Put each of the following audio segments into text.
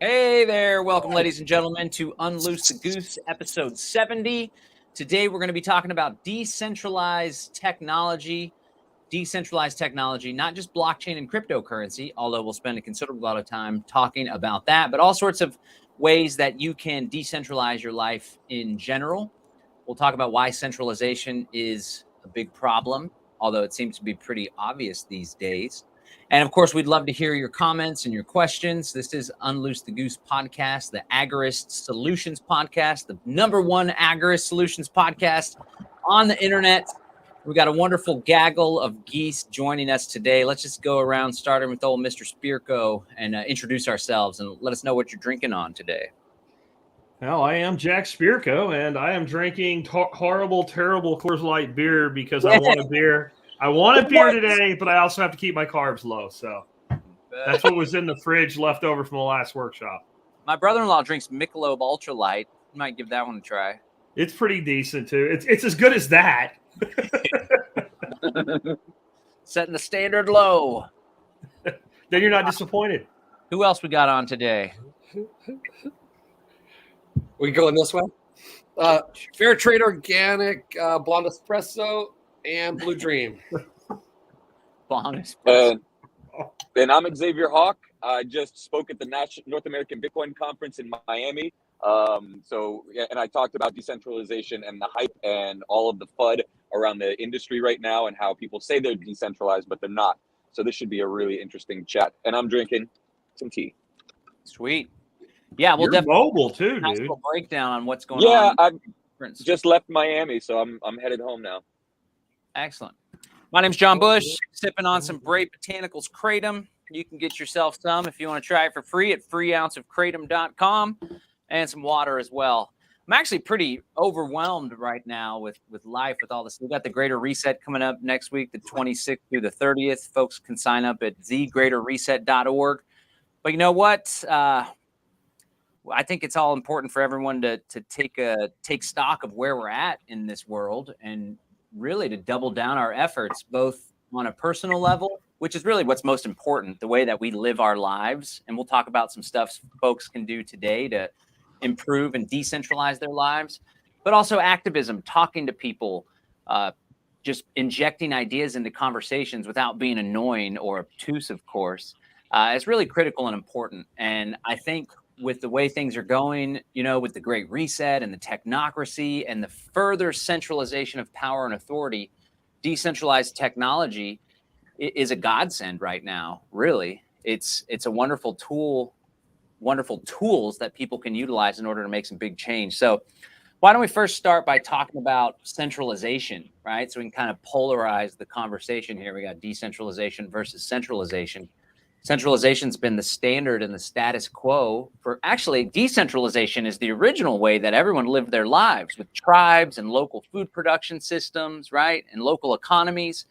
Hey there. Welcome, ladies and gentlemen, to Unloose the Goose, episode 70. Today, we're going to be talking about decentralized technology, not just blockchain and cryptocurrency, although we'll spend a considerable amount of time talking about that, but all sorts of ways that you can decentralize your life in general. We'll talk about why centralization is a big problem, although it seems to be pretty obvious these days. And of course, we'd love to hear your comments and your questions. This is Unloose the Goose podcast, the Agorist Solutions podcast, the #1 Agorist Solutions podcast on the internet. We got a wonderful gaggle of geese joining us today. Let's just go around, starting with old Mr. Spirko, and introduce ourselves and let us know what you're drinking on today. Well, I am Jack Spirko, and I am drinking horrible, terrible Coors Light beer because I want a beer. I want a beer today, but I also have to keep my carbs low. So that's what was in the fridge left over from the last workshop. My brother-in-law drinks Michelob Ultralight. You might give that one a try. It's pretty decent, too. It's as good as that. Setting the standard low. Then you're not disappointed. Who else we got on today? We going this way? Fair Trade Organic, Blonde Espresso, and Blue Dream. Blonde Espresso. And I'm Xavier Hawk. I just spoke at the North American Bitcoin Conference in Miami. And I talked about decentralization and the hype and all of the FUD around the industry right now and how people say they're decentralized, but they're not. So this should be a really interesting chat. And I'm drinking some tea. Sweet. Yeah, we'll You're definitely mobile too, nice dude. little breakdown on what's going Yeah, on. I've just left Miami, so I'm headed home now. Excellent. My name's John Bush, sipping on some Brave Botanicals Kratom. You can get yourself some if you want to try it for free at freeounceofkratom.com, and some water as well. I'm actually pretty overwhelmed right now with life, with all this. We've got the Greater Reset coming up next week, the 26th through the 30th. Folks can sign up at thegreaterreset.org. But you know what? I think it's all important for everyone to take stock of where we're at in this world, and really to double down our efforts, both on a personal level, which is really what's most important, the way that we live our lives. And we'll talk about some stuff folks can do today to improve and decentralize their lives, but also activism, talking to people, just injecting ideas into conversations without being annoying or obtuse, of course, is really critical and important. And I think with the way things are going, with the Great Reset and the technocracy and the further centralization of power and authority, decentralized technology is a godsend right now. Really, it's a wonderful tool, wonderful tools that people can utilize in order to make some big change. So why don't we first start by talking about centralization, right? So we can kind of polarize the conversation here. We got decentralization versus centralization. Centralization's been the standard and the status quo for actually decentralization is the original way that everyone lived their lives, with tribes and local food production systems, right? And local economies.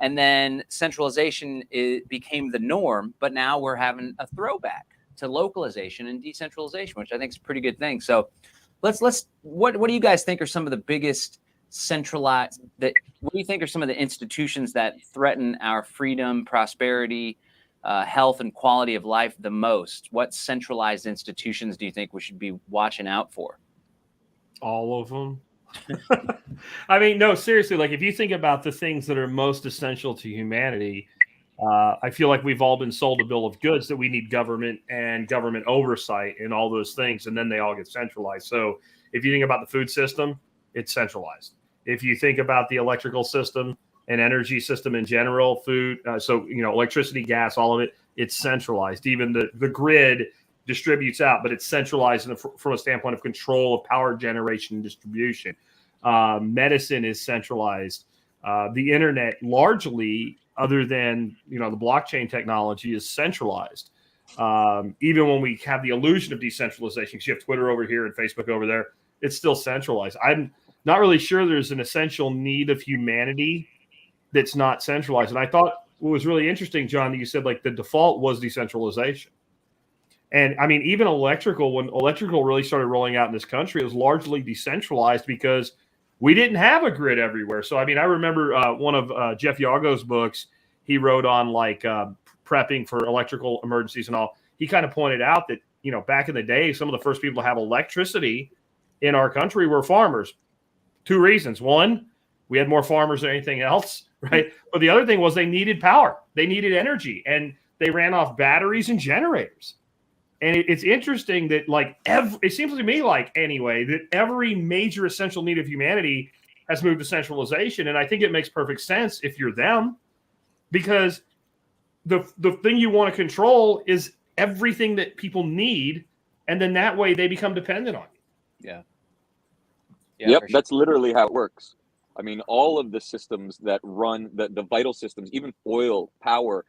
And then centralization became the norm, but now we're having a throwback to localization and decentralization, which I think is a pretty good thing. So what do you guys think are some of the biggest what do you think are some of the institutions that threaten our freedom, prosperity, health, and quality of life the most? What centralized institutions do you think we should be watching out for? All of them. I mean, no, seriously, like if you think about the things that are most essential to humanity, I feel like we've all been sold a bill of goods that we need government and government oversight and all those things, and then they all get centralized. So if you think about the food system, it's centralized. If you think about the electrical system and energy system in general, food, electricity, gas, all of it, it's centralized. Even the grid distributes out, but it's centralized from a standpoint of control of power generation and distribution. Medicine is centralized. The internet, largely, other than the blockchain technology, is centralized. Even when we have the illusion of decentralization, because you have Twitter over here and Facebook over there, it's still centralized. I'm not really sure there's an essential need of humanity that's not centralized. And I thought what was really interesting, John, that you said like the default was decentralization. And I mean, even when electrical really started rolling out in this country, it was largely decentralized because we didn't have a grid everywhere. So, I mean, I remember one of Jeff Yago's books he wrote on prepping for electrical emergencies and all. He kind of pointed out that, back in the day, some of the first people to have electricity in our country were farmers. 2 reasons. One, we had more farmers than anything else, right? But the other thing was they needed power. They needed energy, and they ran off batteries and generators. And it's interesting that it seems to me that every major essential need of humanity has moved to centralization. And I think it makes perfect sense if you're them, because the thing you want to control is everything that people need. And then that way they become dependent on you. Yeah. Yep, that's literally how it works. I mean, all of the systems that run the vital systems, even oil, power,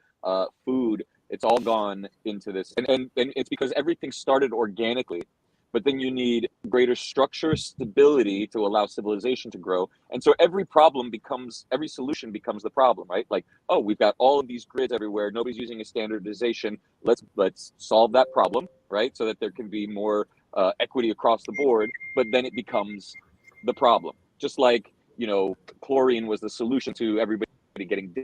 food, it's all gone into this. And it's because everything started organically, but then you need greater structure, stability to allow civilization to grow. And so every solution becomes the problem, right? Like, oh, we've got all of these grids everywhere. Nobody's using a standardization. Let's solve that problem, right? So that there can be more equity across the board, but then it becomes the problem. Just like, chlorine was the solution to everybody getting.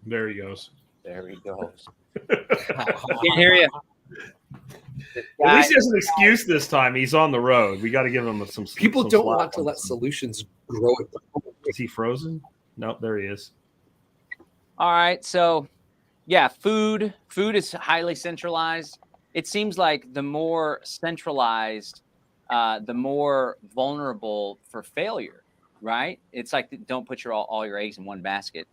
There he goes. There he goes. Can't hear you. At least he has an excuse this time. He's on the road. We got to give him some. People don't want to let solutions grow. Is he frozen? No, there he is. All right. So, yeah, food is highly centralized. It seems like the more centralized, the more vulnerable for failure, right? It's like don't put all your eggs in one basket.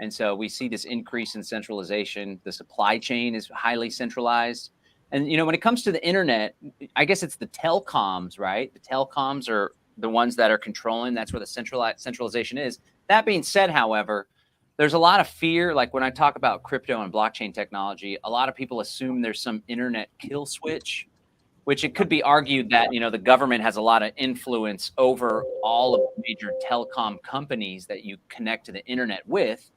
And so we see this increase in centralization. The supply chain is highly centralized. And, when it comes to the internet, I guess it's the telecoms, right? The telecoms are the ones that are controlling. That's where the centralization is. That being said, however, there's a lot of fear. Like when I talk about crypto and blockchain technology, a lot of people assume there's some internet kill switch, which it could be argued that, the government has a lot of influence over all of the major telecom companies that you connect to the internet with.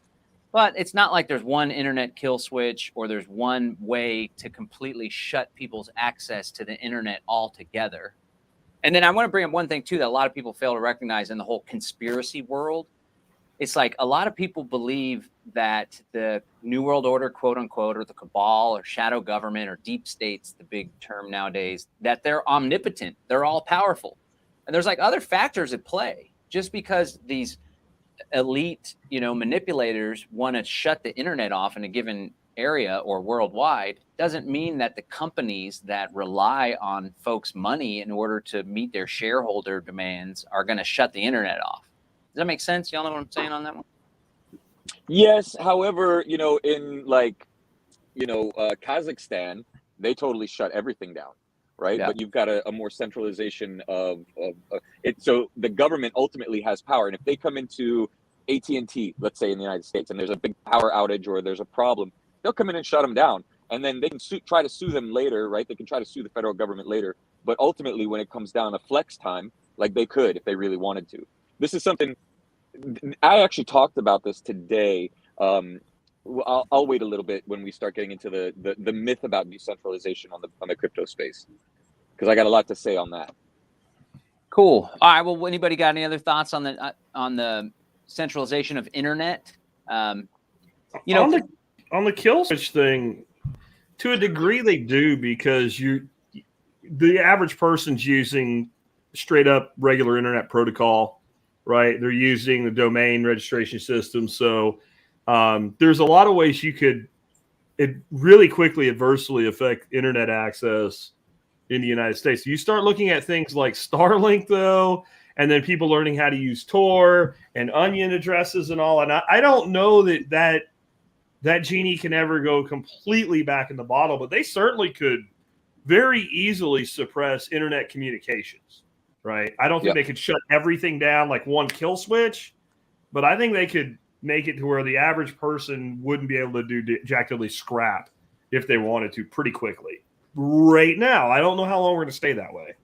But it's not like there's one internet kill switch or there's one way to completely shut people's access to the internet altogether. And then I want to bring up one thing, too, that a lot of people fail to recognize in the whole conspiracy world. It's like a lot of people believe that the New World Order, quote unquote, or the cabal or shadow government or deep state's the big term nowadays, that they're omnipotent. They're all powerful. And there's other factors at play. Just because these elite, manipulators want to shut the internet off in a given area or worldwide doesn't mean that the companies that rely on folks' money in order to meet their shareholder demands are going to shut the internet off. Does that make sense? Y'all know what I'm saying on that one? Yes. However, in Kazakhstan, they totally shut everything down. Right. Yeah. But you've got a more centralization of it. So the government ultimately has power. And if they come into AT&T, let's say in the United States, and there's a big power outage or there's a problem, they'll come in and shut them down. And then they can try to sue them later. Right. They can try to sue the federal government later. But ultimately, when it comes down to flex time, they could if they really wanted to. This is something I actually talked about this today. I'll wait a little bit when we start getting into the myth about decentralization on the crypto space, because I got a lot to say on that. Cool. All right. Well, anybody got any other thoughts on the centralization of internet? On the kill switch thing, to a degree they do, because the average person's using straight up regular internet protocol, right? They're using the domain registration system, so. There's a lot of ways it really quickly adversely affect internet access in the United States. You start looking at things like Starlink, though, and then people learning how to use Tor and onion addresses and all. And I don't know that genie can ever go completely back in the bottle, but they certainly could very easily suppress internet communications, right? I don't think they could shut everything down like one kill switch, but I think they could make it to where the average person wouldn't be able to do objectively scrap if they wanted to pretty quickly. Right now, I don't know how long we're going to stay that way.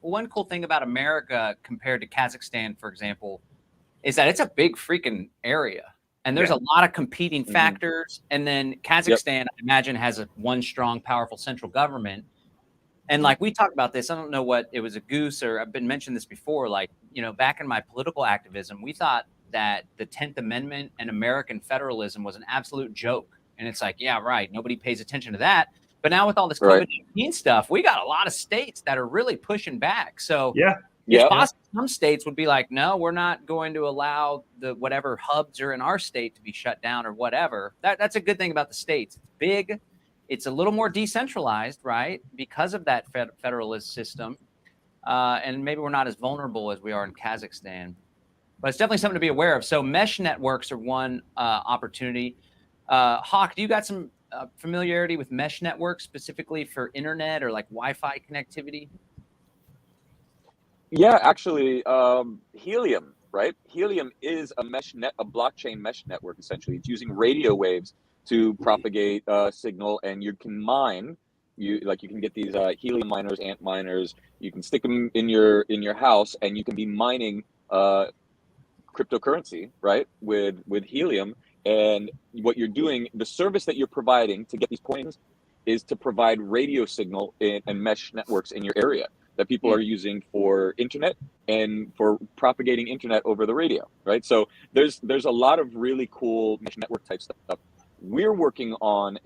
Well, one cool thing about America compared to Kazakhstan, for example, is that it's a big freaking area. And there's a lot of competing factors. And then Kazakhstan, I imagine, has one strong, powerful central government. And we talked about this, I don't know what it was, a Goose, or I've been mentioned this before. Back in my political activism, we thought that the 10th Amendment and American federalism was an absolute joke. And it's yeah, right. Nobody pays attention to that. But now with all this Right. COVID-19 stuff, we got a lot of states that are really pushing back. So Yeah. it's Yeah. possible some states would be like, no, we're not going to allow the whatever hubs are in our state to be shut down or whatever. That's a good thing about the states. It's big. It's a little more decentralized, right? Because of that federalist system. And maybe we're not as vulnerable as we are in Kazakhstan. But it's definitely something to be aware of. So mesh networks are one opportunity. Hawk, do you got some familiarity with mesh networks specifically for internet or like Wi-Fi connectivity? Yeah, actually, Helium, right? Helium is a blockchain mesh network. Essentially, it's using radio waves to propagate signal, and you can mine. You can get these helium miners, ant miners. You can stick them in your house, and you can be mining cryptocurrency, right? With helium, and what you're doing, the service that you're providing to get these coins, is to provide radio signal and mesh networks in your area that people are using for internet and for propagating internet over the radio, right? So there's a lot of really cool mesh network type stuff. We're working on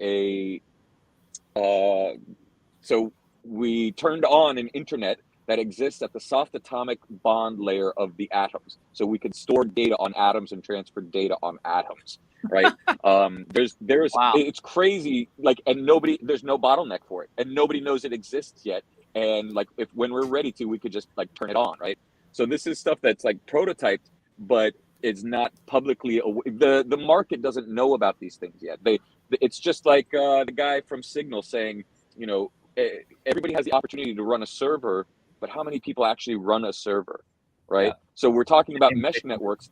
so we turned on an internet that exists at the soft atomic bond layer of the atoms, so we could store data on atoms and transfer data on atoms, right? There's Wow. It's crazy, and there's no bottleneck for it, and nobody knows it exists yet. And when we're ready to, we could just turn it on, right? So this is stuff that's prototyped, but it's not publicly. The market doesn't know about these things yet. It's just like the guy from Signal saying, everybody has the opportunity to run a server, but how many people actually run a server, right? Yeah. So we're talking about mesh networks.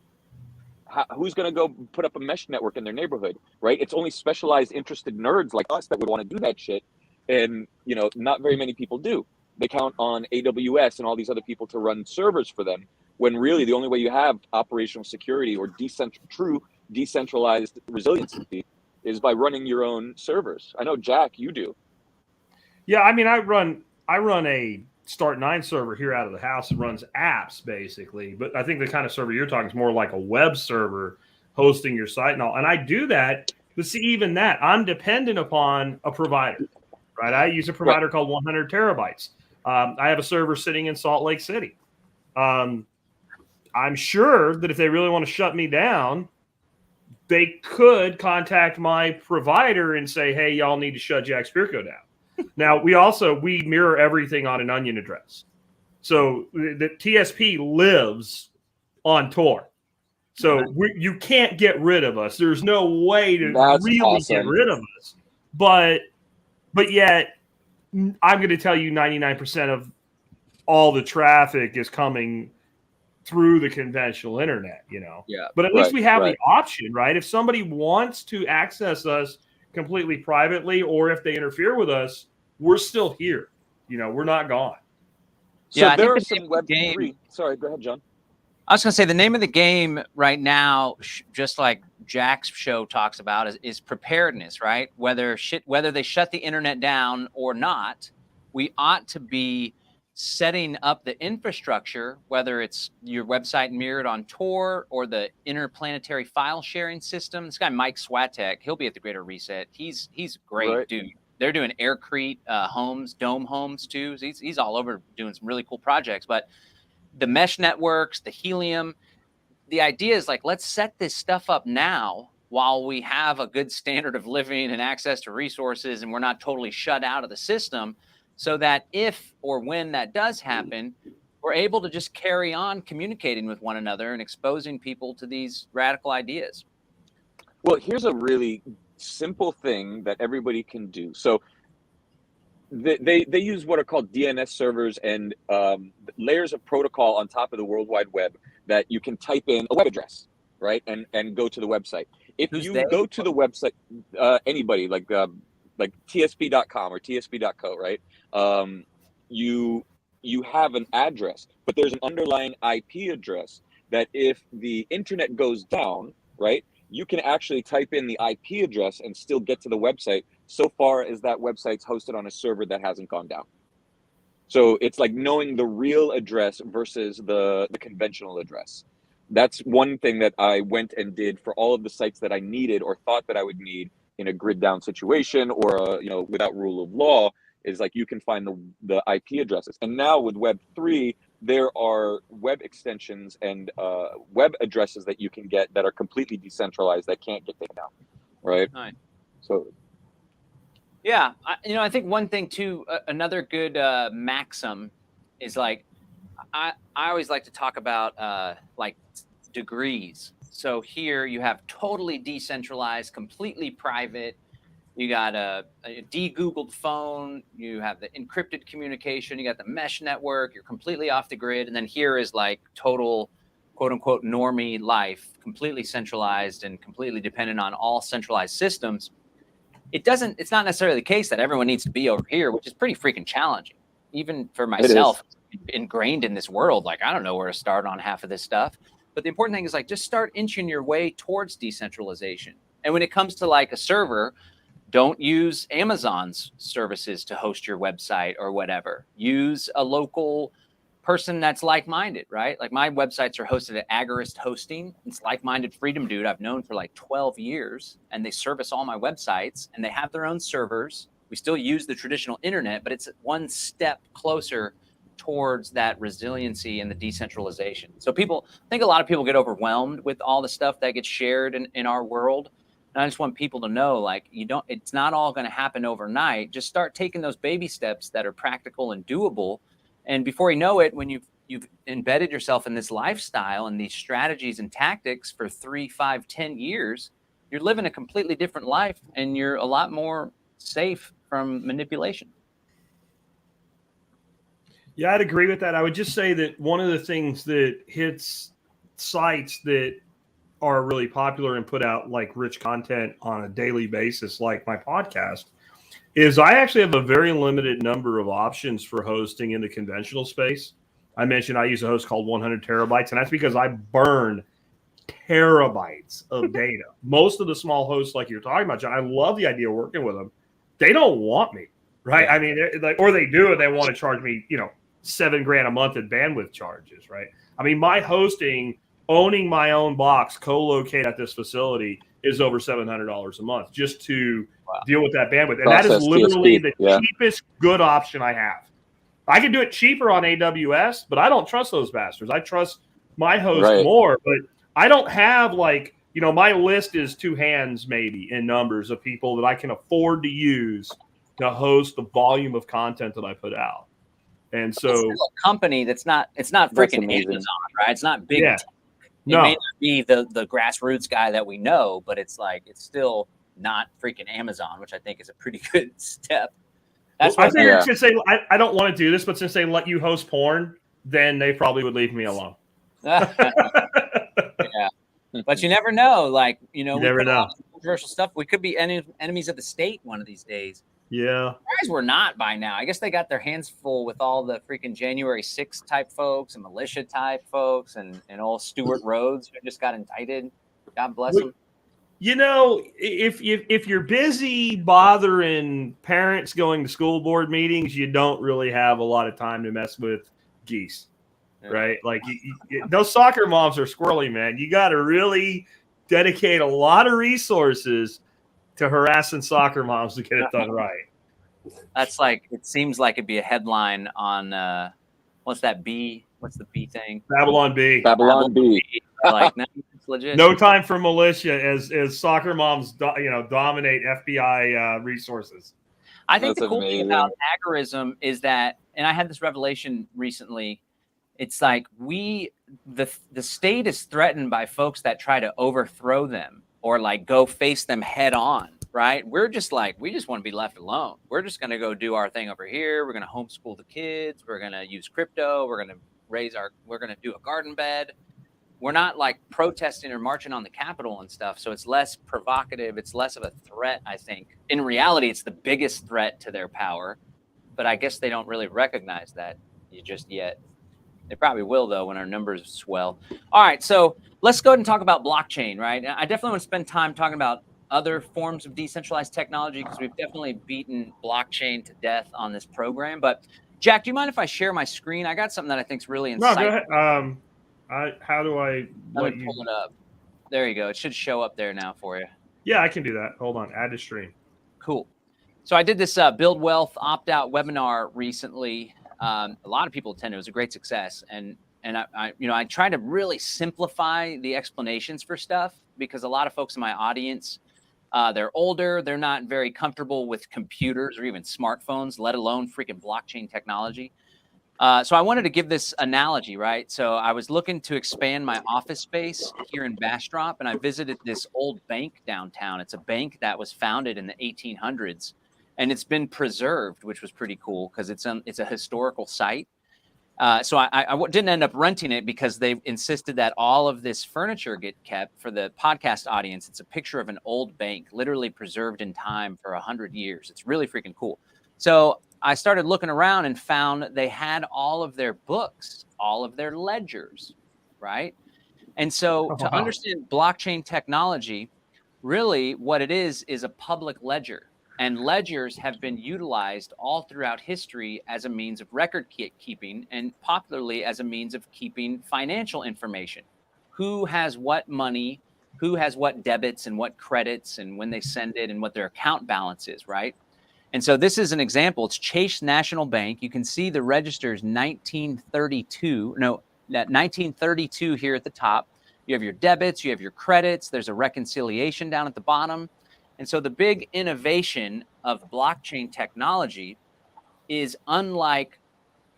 Who's going to go put up a mesh network in their neighborhood, right? It's only specialized, interested nerds like us that would want to do that shit. And, not very many people do. They count on AWS and all these other people to run servers for them, when really the only way you have operational security or true decentralized resiliency is by running your own servers. I know, Jack, you do. Yeah, I mean, I run a Start9 server here out of the house. It runs apps basically, but I think the kind of server you're talking is more like a web server hosting your site and all. And I do that, but see, even that, I'm dependent upon a provider, right? I use a provider called 100 terabytes. I have a server sitting in Salt Lake City. I'm sure that if they really want to shut me down, they could contact my provider and say, hey, y'all need to shut Jack Spirko down. Now, we mirror everything on an onion address. So the TSP lives on Tor. So you can't get rid of us. There's no way to get rid of us. But yet, I'm going to tell you 99% of all the traffic is coming through the conventional internet, Yeah. But at least we have the option, right? If somebody wants to access us completely privately, or if they interfere with us, we're still here. We're not gone. So Yeah, there are some Web3. Sorry, go ahead, John. I was going to say the name of the game right now, just like Jack's show talks about, is preparedness, right? Whether they shut the internet down or not, we ought to be setting up the infrastructure, whether it's your website mirrored on Tor or the interplanetary file sharing system. This guy, Mike Swatek, he'll be at the Greater Reset. He's a great dude. They're doing aircrete homes, dome homes too. He's all over doing some really cool projects. But the mesh networks, the helium, the idea is let's set this stuff up now while we have a good standard of living and access to resources, and we're not totally shut out of the system, so that if or when that does happen, we're able to just carry on communicating with one another and exposing people to these radical ideas. Well, here's a really simple thing that everybody can do. So they use what are called DNS servers and layers of protocol on top of the World Wide Web that you can type in a web address, right, and go to the website. If you go to the website, anybody like tsp.com or tsp.co, right? You have an address, but there's an underlying IP address that if the internet goes down, right, you can actually type in the IP address and still get to the website, so far as that website's hosted on a server that hasn't gone down. So it's like knowing the real address versus the conventional address. That's one thing that I went and did for all of the sites that I needed or thought that I would need in a grid down situation or without rule of law, is like you can find the IP addresses. And now with Web3, there are web extensions and web addresses that you can get that are completely decentralized that can't get taken out, right? Nice. So yeah, I think one thing too, another good maxim is like, I always like to talk about like degrees. So here you have totally decentralized, completely private. You got a de-Googled phone. You have the encrypted communication. You got the mesh network. You're completely off the grid. And then here is like total, quote unquote, normie life, completely centralized and completely dependent on all centralized systems. It's not necessarily the case that everyone needs to be over here, which is pretty freaking challenging. Even for myself, ingrained in this world, like I don't know where to start on half of this stuff. But the important thing is like just start inching your way towards decentralization. And when it comes to like a server, don't use Amazon's services to host your website or whatever. Use a local person that's like-minded, right? Like my websites are hosted at Agorist Hosting. It's like-minded freedom dude I've known for like 12 years, and they service all my websites, and they have their own servers. We still use the traditional internet, but it's one step closer towards that resiliency and the decentralization. So I think a lot of people get overwhelmed with all the stuff that gets shared in our world. And I just want people to know, like, it's not all going to happen overnight. Just start taking those baby steps that are practical and doable. And before you know it, when you've embedded yourself in this lifestyle and these strategies and tactics for 3, 5, 10 years, you're living a completely different life, and you're a lot more safe from manipulation. Yeah, I'd agree with that. I would just say that one of the things that hits sites that are really popular and put out like rich content on a daily basis, like my podcast, is I actually have a very limited number of options for hosting in the conventional space. I mentioned I use a host called 100 terabytes, and that's because I burn terabytes of data. Most of the small hosts like you're talking about, John, I love the idea of working with them. They don't want me, right? I mean, or they do, and they want to charge me, $7,000 a month in bandwidth charges, right? I mean, my hosting, owning my own box, co-locate at this facility is over $700 a month just to deal with that bandwidth. And that is literally the cheapest good option I have. I can do it cheaper on AWS, but I don't trust those bastards. I trust my host more, but I don't have my list is 2 hands maybe in numbers of people that I can afford to use to host the volume of content that I put out. And so it's still a company it's not freaking Amazon, right? It's not big. Yeah. It may not be the grassroots guy that we know, but it's still not freaking Amazon, which I think is a pretty good step. That's I figured since I don't want to do this, but since they let you host porn, then they probably would leave me alone. Yeah. But you never know. You never know. Controversial stuff. We could be enemies of the state one of these days. Yeah. Guys, we're not by now. I guess they got their hands full with all the freaking January 6th type folks and militia type folks and old Stuart Rhodes who just got indicted. God bless him. If you're busy bothering parents going to school board meetings, you don't really have a lot of time to mess with geese, right? Like those soccer moms are squirrely, man. You got to really dedicate a lot of resources to harassing soccer moms to get it done right. That's it seems like it'd be a headline on what's the B thing? Babylon B. Babylon B. No, it's legit. No time for militia as soccer moms dominate FBI resources. I think the cool thing about agorism is that, and I had this revelation recently, it's like the state is threatened by folks that try to overthrow them or go face them head on, right? We're just we just want to be left alone. We're just going to go do our thing over here. We're going to homeschool the kids. We're going to use crypto. We're going to we're going to do a garden bed. We're not protesting or marching on the Capitol and stuff. So it's less provocative. It's less of a threat, I think. In reality, it's the biggest threat to their power. But I guess they don't really recognize that just yet. They probably will, though, when our numbers swell. All right, so let's go ahead and talk about blockchain, right? I definitely want to spend time talking about other forms of decentralized technology because we've definitely beaten blockchain to death on this program. But, Jack, do you mind if I share my screen? I got something that I think is really insightful. No, go ahead. How do I let me pull it up? There you go. It should show up there now for you. Yeah, I can do that. Hold on. Add to stream. Cool. So I did this Build Wealth opt-out webinar recently. A lot of people attended. It was a great success. And I try to really simplify the explanations for stuff because a lot of folks in my audience, they're older. They're not very comfortable with computers or even smartphones, let alone freaking blockchain technology. So I wanted to give this analogy, right? So I was looking to expand my office space here in Bastrop, and I visited this old bank downtown. It's a bank that was founded in the 1800s, and it's been preserved, which was pretty cool because it's a historical site. So I didn't end up renting it because they insisted that all of this furniture get kept. For the podcast audience, it's a picture of an old bank, literally preserved in time for 100 years. It's really freaking cool. So I started looking around and found they had all of their books, all of their ledgers, right? And so to understand blockchain technology, really what it is a public ledger. And ledgers have been utilized all throughout history as a means of record keeping and popularly as a means of keeping financial information. Who has what money, who has what debits and what credits and when they send it and what their account balance is, right? And so this is an example. It's Chase National Bank. You can see the registers 1932 here at the top. You have your debits, you have your credits. There's a reconciliation down at the bottom. And so the big innovation of blockchain technology is unlike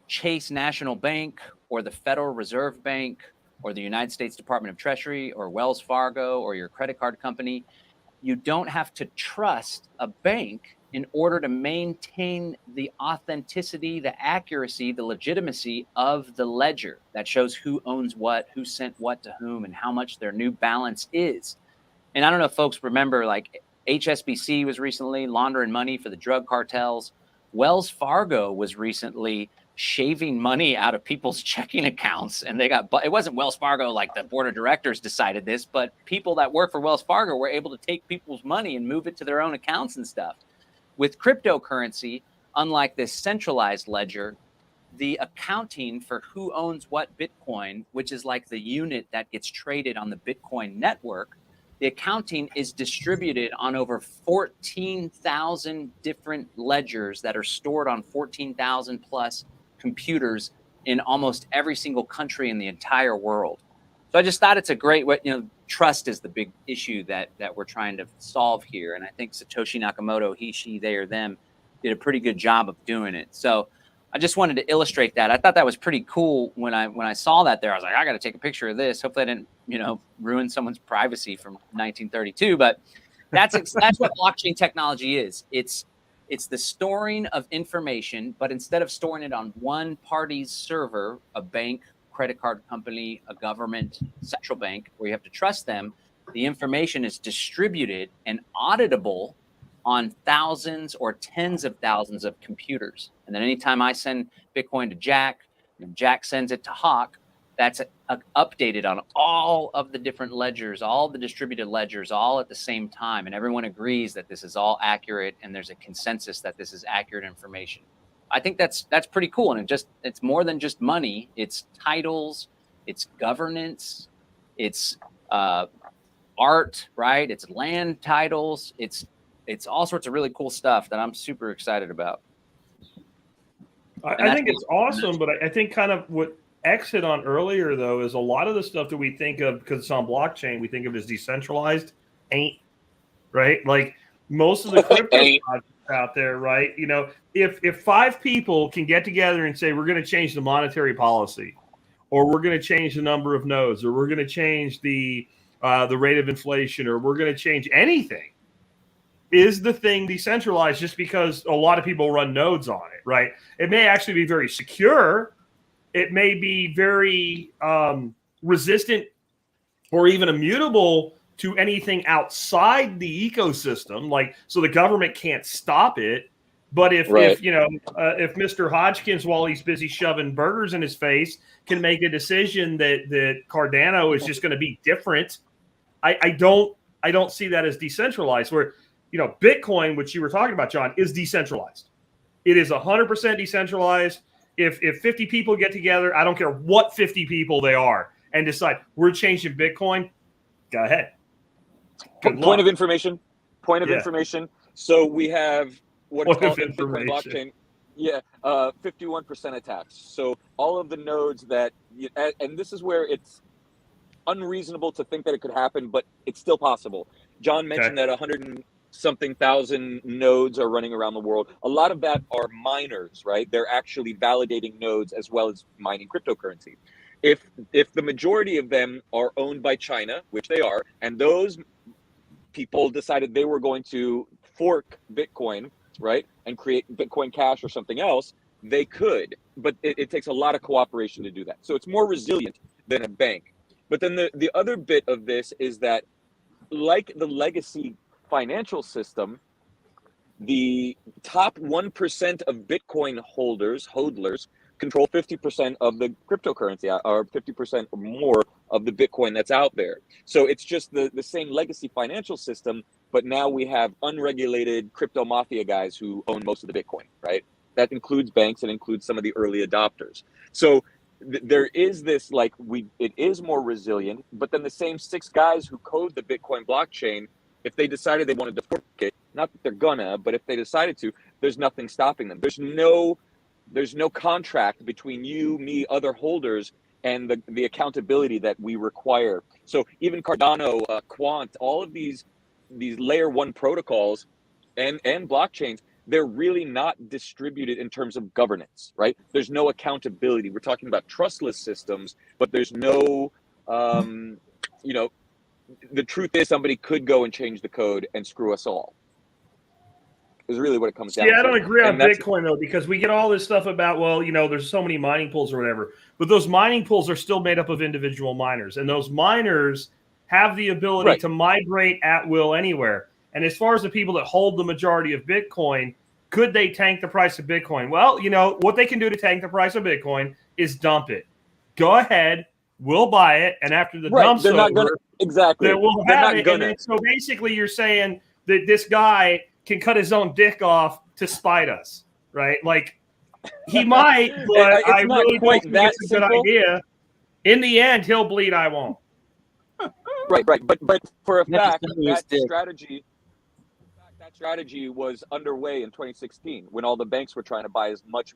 Chase National Bank or the Federal Reserve Bank or the United States Department of Treasury or Wells Fargo or your credit card company, you don't have to trust a bank in order to maintain the authenticity, the accuracy, the legitimacy of the ledger that shows who owns what, who sent what to whom, and how much their new balance is. And I don't know if folks remember, like HSBC was recently laundering money for the drug cartels. Wells Fargo was recently shaving money out of people's checking accounts, and it wasn't Wells Fargo like the board of directors decided this, but people that work for Wells Fargo were able to take people's money and move it to their own accounts and stuff. With cryptocurrency, unlike this centralized ledger, the accounting for who owns what Bitcoin, which is like the unit that gets traded on the Bitcoin network, the accounting is distributed on over 14,000 different ledgers that are stored on 14,000 plus computers in almost every single country in the entire world. So I just thought it's a great way, trust is the big issue that we're trying to solve here. And I think Satoshi Nakamoto, he, she, they, or them did a pretty good job of doing it. So I just wanted to illustrate that. I thought that was pretty cool when I saw that there. I was like, I got to take a picture of this. Hopefully I didn't, ruin someone's privacy from 1932. But that's what blockchain technology is. It's the storing of information, but instead of storing it on one party's server, a bank, credit card company, a government, central bank, where you have to trust them, the information is distributed and auditable on thousands or tens of thousands of computers. And then anytime I send Bitcoin to Jack, and Jack sends it to Hawk, that's updated on all of the different ledgers, all the distributed ledgers, all at the same time. And everyone agrees that this is all accurate, and there's a consensus that this is accurate information. I think that's pretty cool. And it's more than just money. It's titles, it's governance, it's art, right? It's land titles. It's all sorts of really cool stuff that I'm super excited about. I think it's awesome, but I think kind of what X hit on earlier, though, is a lot of the stuff that we think of, because it's on blockchain, we think of as decentralized, ain't, right? Like most of the crypto projects out there, right? If 5 people can get together and say, we're going to change the monetary policy, or we're going to change the number of nodes, or we're going to change the rate of inflation, or we're going to change anything, is the thing decentralized just because a lot of people run nodes on it, right? It may actually be very secure. It may be very resistant or even immutable to anything outside the ecosystem, like so the government can't stop it. But if Mr. Hodgkins, while he's busy shoving burgers in his face, can make a decision that Cardano is just going to be different, I don't see that as decentralized. Where Bitcoin, which you were talking about, John, is decentralized. It is 100% decentralized. If 50 people get together, I don't care what 50 people they are, and decide we're changing Bitcoin, go ahead. Good Point luck. of information. Point of Yeah. information. So we have what's Point called of in Bitcoin information. blockchain. Yeah, 51% attacks. So all of the nodes that, and this is where it's unreasonable to think that it could happen, but it's still possible. John mentioned that 100 and something thousand nodes are running around the world. A lot of that are miners, right? They're actually validating nodes as well as mining cryptocurrency. If the majority of them are owned by China, which they are, and those people decided they were going to fork Bitcoin, right, and create Bitcoin Cash or something else, they could, but it takes a lot of cooperation to do that. So it's more resilient than a bank. But then the other bit of this is that, like the legacy financial system, the top 1% of Bitcoin hodlers control 50% of the cryptocurrency, or 50% or more of the Bitcoin that's out there. So it's just the same legacy financial system, but now we have unregulated crypto mafia guys who own most of the Bitcoin, right? That includes banks, it includes some of the early adopters. So there is this, like, it is more resilient, but then the same 6 guys who code the Bitcoin blockchain, if they decided they wanted to fork it, not that they're gonna, but if they decided to, there's nothing stopping them. There's no contract between you, me, other holders, and the accountability that we require. So even Cardano, Quant, all of these layer 1 protocols and blockchains, they're really not distributed in terms of governance, right? There's no accountability. We're talking about trustless systems, but there's no, the truth is somebody could go and change the code and screw us all. Is really what it comes down Yeah, to. I don't agree on And that's Bitcoin, though, because we get all this stuff about, well, there's so many mining pools or whatever. But those mining pools are still made up of individual miners. And those miners have the ability right. to migrate at will anywhere. And as far as the people that hold the majority of Bitcoin, could they tank the price of Bitcoin? Well, what they can do to tank the price of Bitcoin is dump it. Go ahead. We'll buy it. And after the dump's They're not over, gonna, exactly. then we'll They're have not it. gonna. And then, so basically you're saying that this guy can cut his own dick off to spite us, right? Like, he might, but I really don't think it's a good idea. In the end, he'll bleed, I won't. Right. But for a fact, that strategy was underway in 2016 when all the banks were trying to buy as much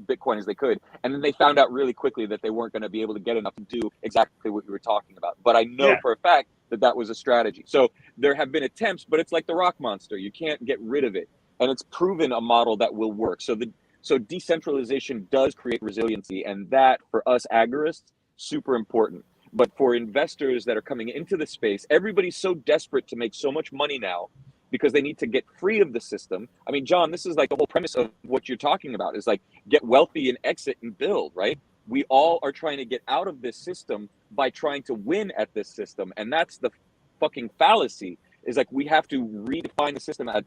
Bitcoin as they could. And then they found out really quickly that they weren't going to be able to get enough to do exactly what we were talking about. But I know for a fact that was a strategy. So there have been attempts, but it's like the rock monster. You can't get rid of it. And it's proven a model that will work. So decentralization does create resiliency, and that for us agorists, super important. But for investors that are coming into the space, everybody's so desperate to make so much money now because they need to get free of the system. I mean, John, this is like the whole premise of what you're talking about, is like get wealthy and exit and build, right? We all are trying to get out of this system by trying to win at this system. And that's the fucking fallacy, is like we have to redefine the system at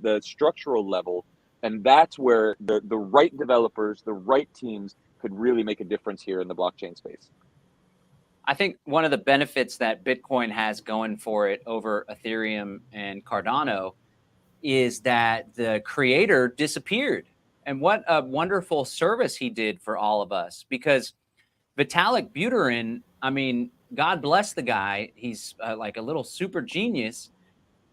the structural level. And that's where the right developers, the right teams could really make a difference here in the blockchain space. I think one of the benefits that Bitcoin has going for it over Ethereum and Cardano is that the creator disappeared. And what a wonderful service he did for all of us, because Vitalik Buterin, I mean, God bless the guy. He's like a little super genius.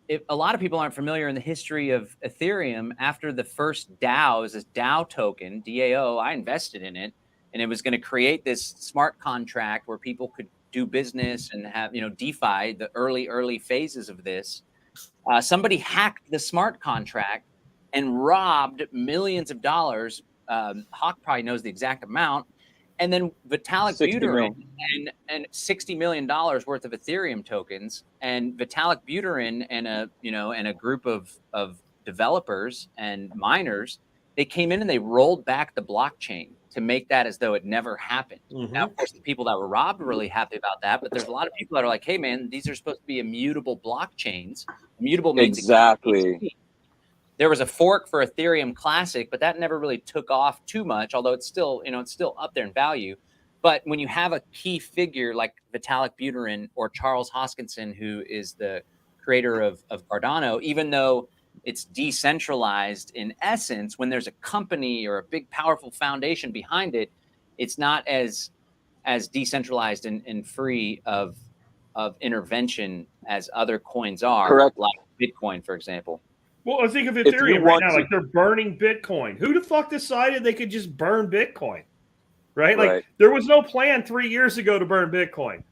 If a lot of people aren't familiar in the history of Ethereum, after the first DAO, is this DAO token, DAO, I invested in it. And it was going to create this smart contract where people could do business and have, DeFi, the early phases of this. Somebody hacked the smart contract and robbed millions of dollars. Hawk probably knows the exact amount. And then Vitalik Buterin and $60 million worth of Ethereum tokens, and Vitalik Buterin and a group of developers and miners, they came in and they rolled back the blockchain to make that as though it never happened. Mm-hmm. Now, of course, the people that were robbed were really happy about that, but there's a lot of people that are like, hey, man, these are supposed to be immutable blockchains. Immutable means exactly. There was a fork for Ethereum Classic, but that never really took off too much, although it's still, it's still up there in value. But when you have a key figure like Vitalik Buterin or Charles Hoskinson, who is the creator of Cardano, even though it's decentralized in essence, when there's a company or a big powerful foundation behind it, it's not as decentralized and free of of intervention as other coins are, Correct. like Bitcoin, for example. Well, I think of If you Ethereum right want now, to- like they're burning Bitcoin. Who the fuck decided they could just burn Bitcoin? Right? Right. Like there was no plan 3 years ago to burn Bitcoin.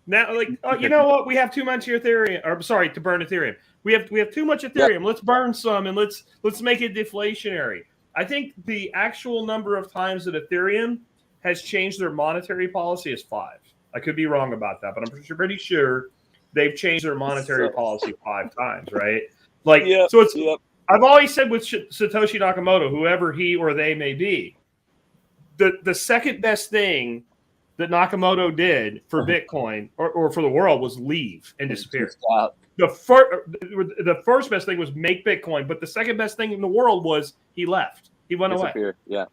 Now, like, oh, you know what? We have too much Ethereum. Or sorry, to burn Ethereum. We have too much Ethereum. Yep. Let's burn some and let's make it deflationary. I think the actual number of times that Ethereum has changed their monetary policy is 5. I could be wrong about that, but I'm pretty sure they've changed their monetary policy 5 times, right? Like, Yep, so it's. yep. I've always said with Satoshi Nakamoto, whoever he or they may be, the second best thing that Nakamoto did for Bitcoin or for the world was leave and disappear. The first best thing was make Bitcoin, but the second best thing in the world was he left. He went away. Yeah.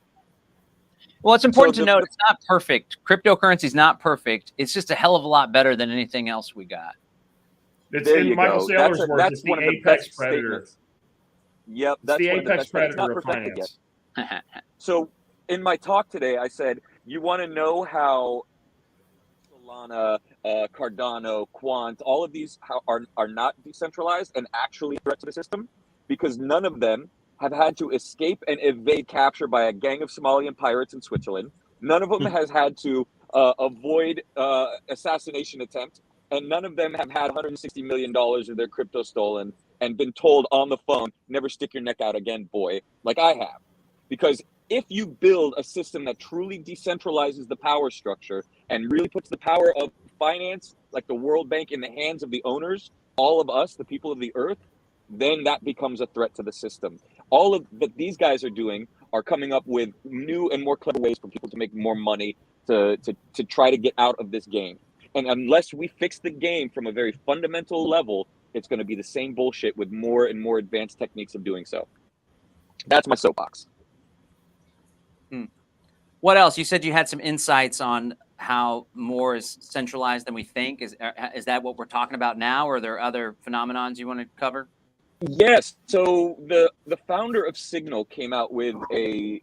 Well, it's important So to note it's not perfect. Cryptocurrency is not perfect. It's just a hell of a lot better than anything else we got. It's There in you Michael go. Saylor's words. That's It's the one of the apex best predator. statements. Yep, It's that's the one of the apex best things. It's not predator of perfected yet. finance. So in my talk today, I said, you want to know how Solana, Cardano, Quant, all of these are not decentralized and actually a threat to the system? Because none of them have had to escape and evade capture by a gang of Somalian pirates in Switzerland. None of them has had to avoid assassination attempt. And none of them have had $160 million of their crypto stolen and been told on the phone, never stick your neck out again, boy, like I have. Because if you build a system that truly decentralizes the power structure and really puts the power of finance, like the World Bank, in the hands of the owners, all of us, the people of the earth, then that becomes a threat to the system. All of that these guys are doing are coming up with new and more clever ways for people to make more money to try to get out of this game. And unless we fix the game from a very fundamental level, it's going to be the same bullshit with more and more advanced techniques of doing so. That's my soapbox. What else? You said you had some insights on how more is centralized than we think. Is that what we're talking about now, or are there other phenomenons you want to cover? Yes. So the founder of Signal came out with a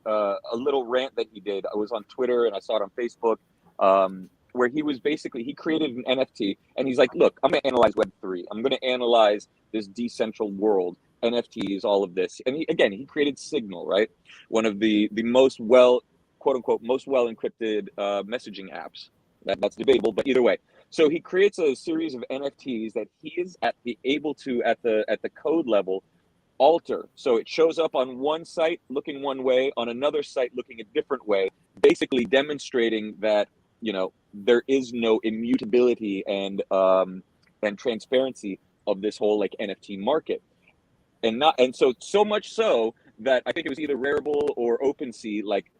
little rant that he did. I was on Twitter and I saw it on Facebook, where he was basically, he created an NFT and he's like, look, I'm going to analyze Web3. I'm going to analyze this decentral world, NFTs, all of this. And he created Signal, right? One of the most quote unquote, most well encrypted messaging apps. That's debatable, but either way. So he creates a series of NFTs that he is able to at the code level alter. So it shows up on one site looking one way, on another site looking a different way, basically demonstrating that, you know, there is no immutability and transparency of this whole like NFT market. And so much so that I think it was either Rarible or OpenSea like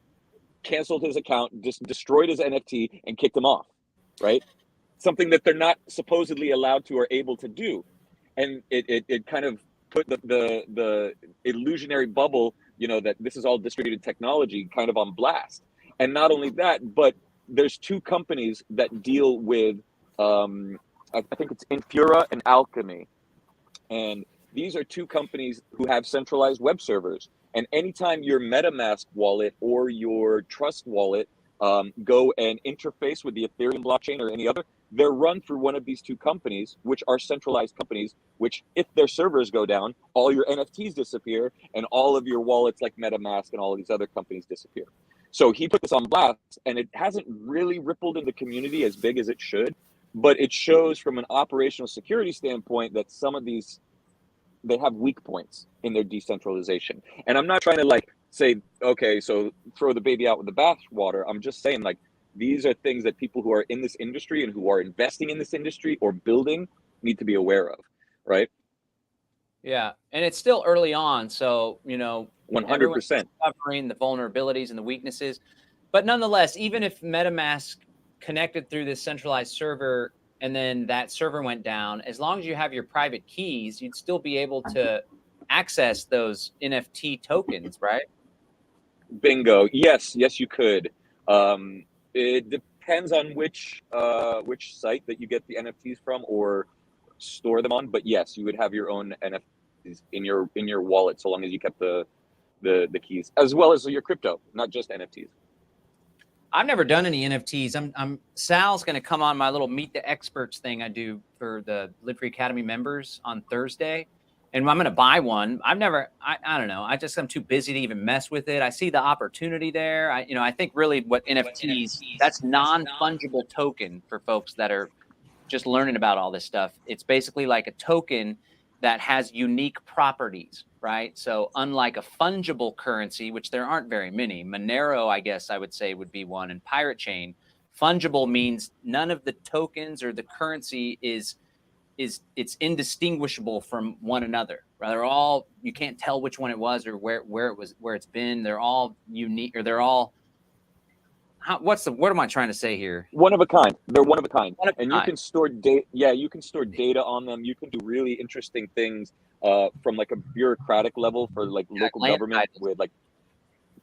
canceled his account, just destroyed his NFT and kicked him off, right? Something that they're not supposedly allowed to or able to do. And it kind of put the illusionary bubble, you know, that this is all distributed technology kind of on blast. And not only that, but there's 2 companies that deal with, I think it's Infuria and Alchemy. And these are 2 companies who have centralized web servers. And anytime your MetaMask wallet or your Trust wallet go and interface with the Ethereum blockchain or any other, they're run through one of these 2 companies, which are centralized companies, which if their servers go down, all your NFTs disappear and all of your wallets like MetaMask and all of these other companies disappear. So he put this on blast, and it hasn't really rippled in the community as big as it should, but it shows from an operational security standpoint that some of these, they have weak points in their decentralization. And I'm not trying to like say, okay, so throw the baby out with the bathwater. I'm just saying like, these are things that people who are in this industry and who are investing in this industry or building need to be aware of, right? Yeah, and it's still early on, so, you know, 100% covering the vulnerabilities and the weaknesses. But nonetheless, even if MetaMask connected through this centralized server and then that server went down, as long as you have your private keys, you'd still be able to access those NFT tokens, right? Bingo. Yes, you could. It depends on which site that you get the NFTs from or store them on, but yes, you would have your own NFTs in your wallet so long as you kept the keys, as well as your crypto, not just NFTs. I've never done any NFTs. Sal's going to come on my little Meet the Experts thing I do for the Live Free Academy members on Thursday, and I'm going to buy one. I don't know. I'm too busy to even mess with it. I see the opportunity there. I think really what NFTs, that's non-fungible token for folks that are just learning about all this stuff. It's basically like a token that has unique properties, right? So unlike a fungible currency, which there aren't very many, Monero, I guess I would say would be one, and Pirate Chain, fungible means none of the tokens or the currency it's indistinguishable from one another. Right? They're all, you can't tell which one it was or where it's been. They're all unique, or they're all, what am I trying to say here? One of a kind. They're one of a kind. You can store data. Yeah, you can store data on them. You can do really interesting things from like a bureaucratic level for like local government with like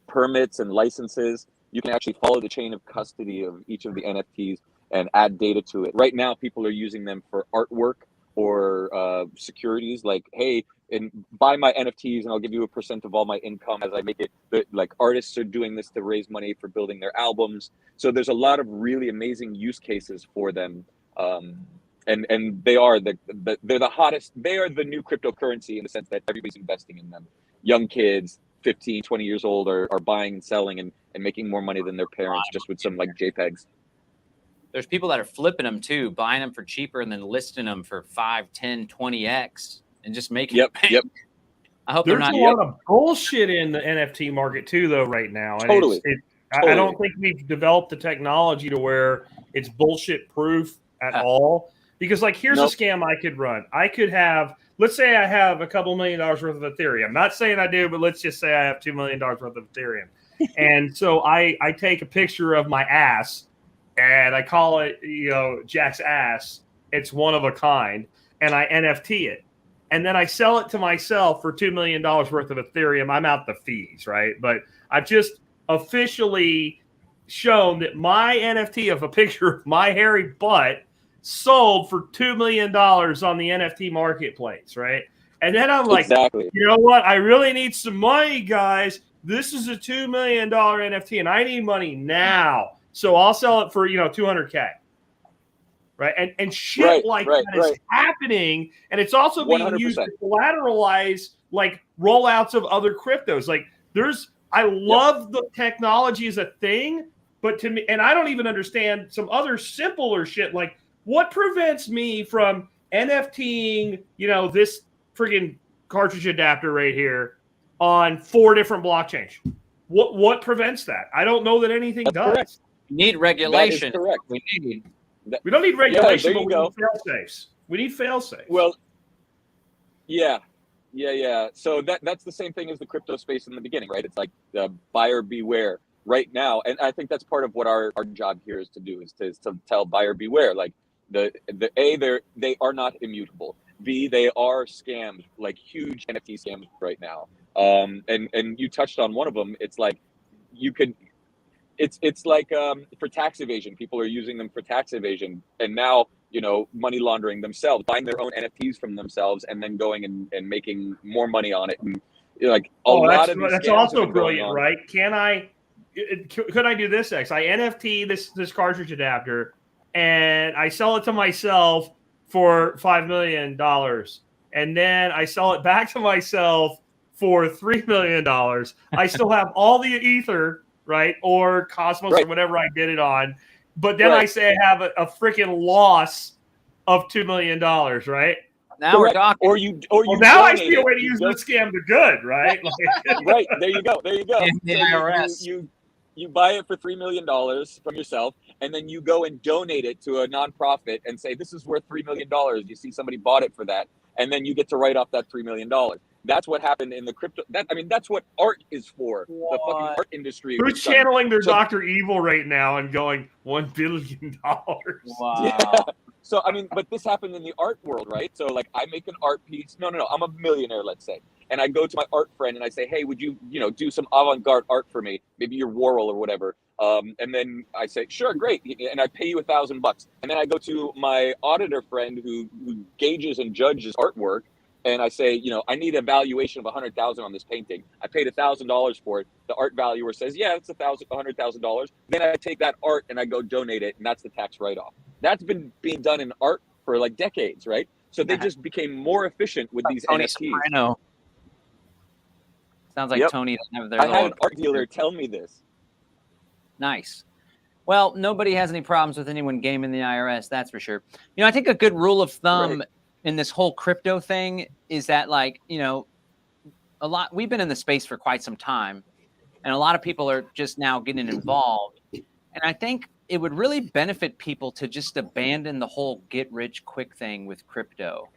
permits and licenses. You can actually follow the chain of custody of each of the NFTs and add data to it. Right now, people are using them for artwork or securities, like, hey, and buy my NFTs and I'll give you a % of all my income as I make it. Like artists are doing this to raise money for building their albums. So there's a lot of really amazing use cases for them. And they are they're the hottest. They are the new cryptocurrency in the sense that everybody's investing in them. Young kids, 15, 20 years old are buying and selling and making more money than their parents just with some like JPEGs. There's people that are flipping them too, buying them for cheaper and then listing them for 5, 10, 20x and just making Yep. I hope There's they're not. a lot of bullshit in the NFT market too, though, right now. And Totally. I don't think we've developed the technology to where it's bullshit proof at all. Because, like, here's a scam I could run. I could have, let's say I have a couple $1 million worth of Ethereum. Not saying I do, but let's just say I have $2 million worth of Ethereum. And so I take a picture of my ass and I call it, Jack's ass. It's one of a kind. And I NFT it. And then I sell it to myself for $2 million worth of Ethereum. I'm out the fees, right? But I've just officially shown that my NFT of a picture of my hairy butt sold for $2 million on the NFT marketplace, right? And then I'm like, exactly. You know what? I really need some money, guys. This is a $2 million NFT, and I need money now. So I'll sell it for, $200K. Right. And shit that is happening. And it's also being 100%. Used to collateralize like rollouts of other cryptos. Like I love the technology as a thing, but to me, and I don't even understand some other simpler shit. Like what prevents me from NFTing, this friggin' cartridge adapter right here on 4 different blockchains? What prevents that? I don't know that anything does. Correct. You need regulation. That is correct. We don't need regulation, but we need fail-safes. We need fail-safes. Well, yeah. So that's the same thing as the crypto space in the beginning, right? It's like buyer beware right now. And I think that's part of what our job here is to do, is to tell buyer beware. Like they are not immutable. B, they are scams, like huge NFT scams right now. And you touched on one of them. It's like it's like for tax evasion, people are using them for tax evasion, and now money laundering themselves, buying their own NFTs from themselves, and then going and making more money on it. And like that's also brilliant, right? Could I do this? I NFT this cartridge adapter, and I sell it to myself for $5 million, and then I sell it back to myself for $3 million. I still have all the ether. Right, or Cosmos, or whatever I did it on, but then I say I have a freaking loss of $2 million, right? Now we're talking. Or you. Now I see a way to use the scam to good, right? Right, there you go. So you buy it for $3 million from yourself, and then you go and donate it to a nonprofit and say, this is worth $3 million. You see somebody bought it for that, and then you get to write off that $3 million. That's what happened in the crypto. That's what art is for. What? The fucking art industry. Who's channeling their Dr. Evil right now and going $1 billion? Wow. Yeah. So, but this happened in the art world, right? So, like, I make an art piece. No. I'm a millionaire, let's say. And I go to my art friend and I say, hey, would you, do some avant-garde art for me? Maybe your Warhol or whatever. And then I say, sure, great. And I pay you $1,000. And then I go to my auditor friend who gauges and judges artwork. and I say, I need a valuation of 100,000 on this painting. I paid $1,000 for it. The art valuer says, yeah, it's $100,000. Then I take that art and I go donate it, and that's the tax write-off. That's been being done in art for like decades, right? So they just became more efficient with these Tony NFTs. Soprano. Sounds like Yep. Tony doesn't have their I had little an art dealer tell me this. Nice. Well, nobody has any problems with anyone gaming the IRS, that's for sure. I think a good rule of thumb in this whole crypto thing is that, like, we've been in the space for quite some time, and a lot of people are just now getting involved. And I think it would really benefit people to just abandon the whole get rich quick thing with crypto.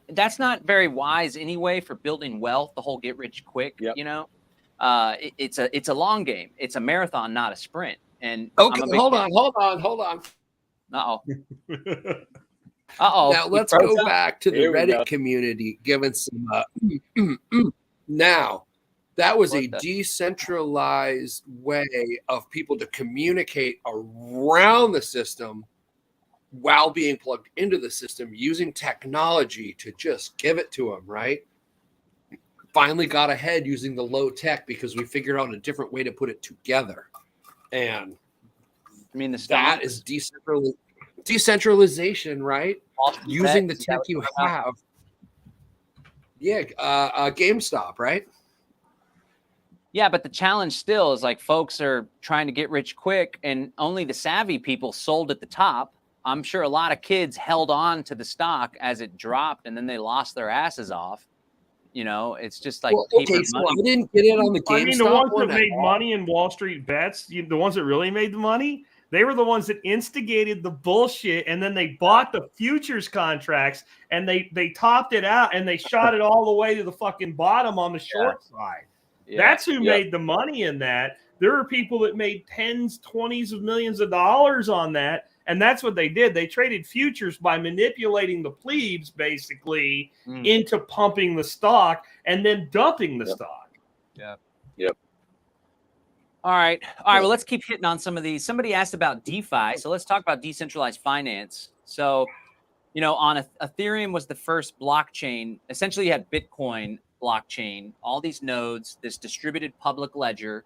That's not very wise anyway for building wealth, the whole get rich quick, it's a long game. It's a marathon, not a sprint. And okay, hold on. Uh-oh. Now let's go back to the Here we Reddit go. community, giving some. Now, that was a decentralized way of people to communicate around the system while being plugged into the system, using technology to just give it to them, right? Finally got ahead using the low tech because we figured out a different way to put it together. And I mean, that is decentralization, right? Using the tech you have. Yeah, GameStop, right? Yeah, but the challenge still is, like, folks are trying to get rich quick, and only the savvy people sold at the top. I'm sure a lot of kids held on to the stock as it dropped, and then they lost their asses off. It's just like paper so money. I didn't get it on the GameStop. I mean, the ones that made money in Wall Street bets, the ones that really made the money, they were the ones that instigated the bullshit, and then they bought the futures contracts, and they topped it out, and they shot it all the way to the fucking bottom on the short side. Yeah. That's who made the money in that. There are people that made tens, 20s of millions of dollars on that. And that's what they did. They traded futures by manipulating the plebes, basically, into pumping the stock and then dumping the stock. Yep. All right. Well, let's keep hitting on some of these. Somebody asked about DeFi. So let's talk about decentralized finance. So, on Ethereum was the first blockchain. Essentially, you had Bitcoin blockchain, all these nodes, this distributed public ledger.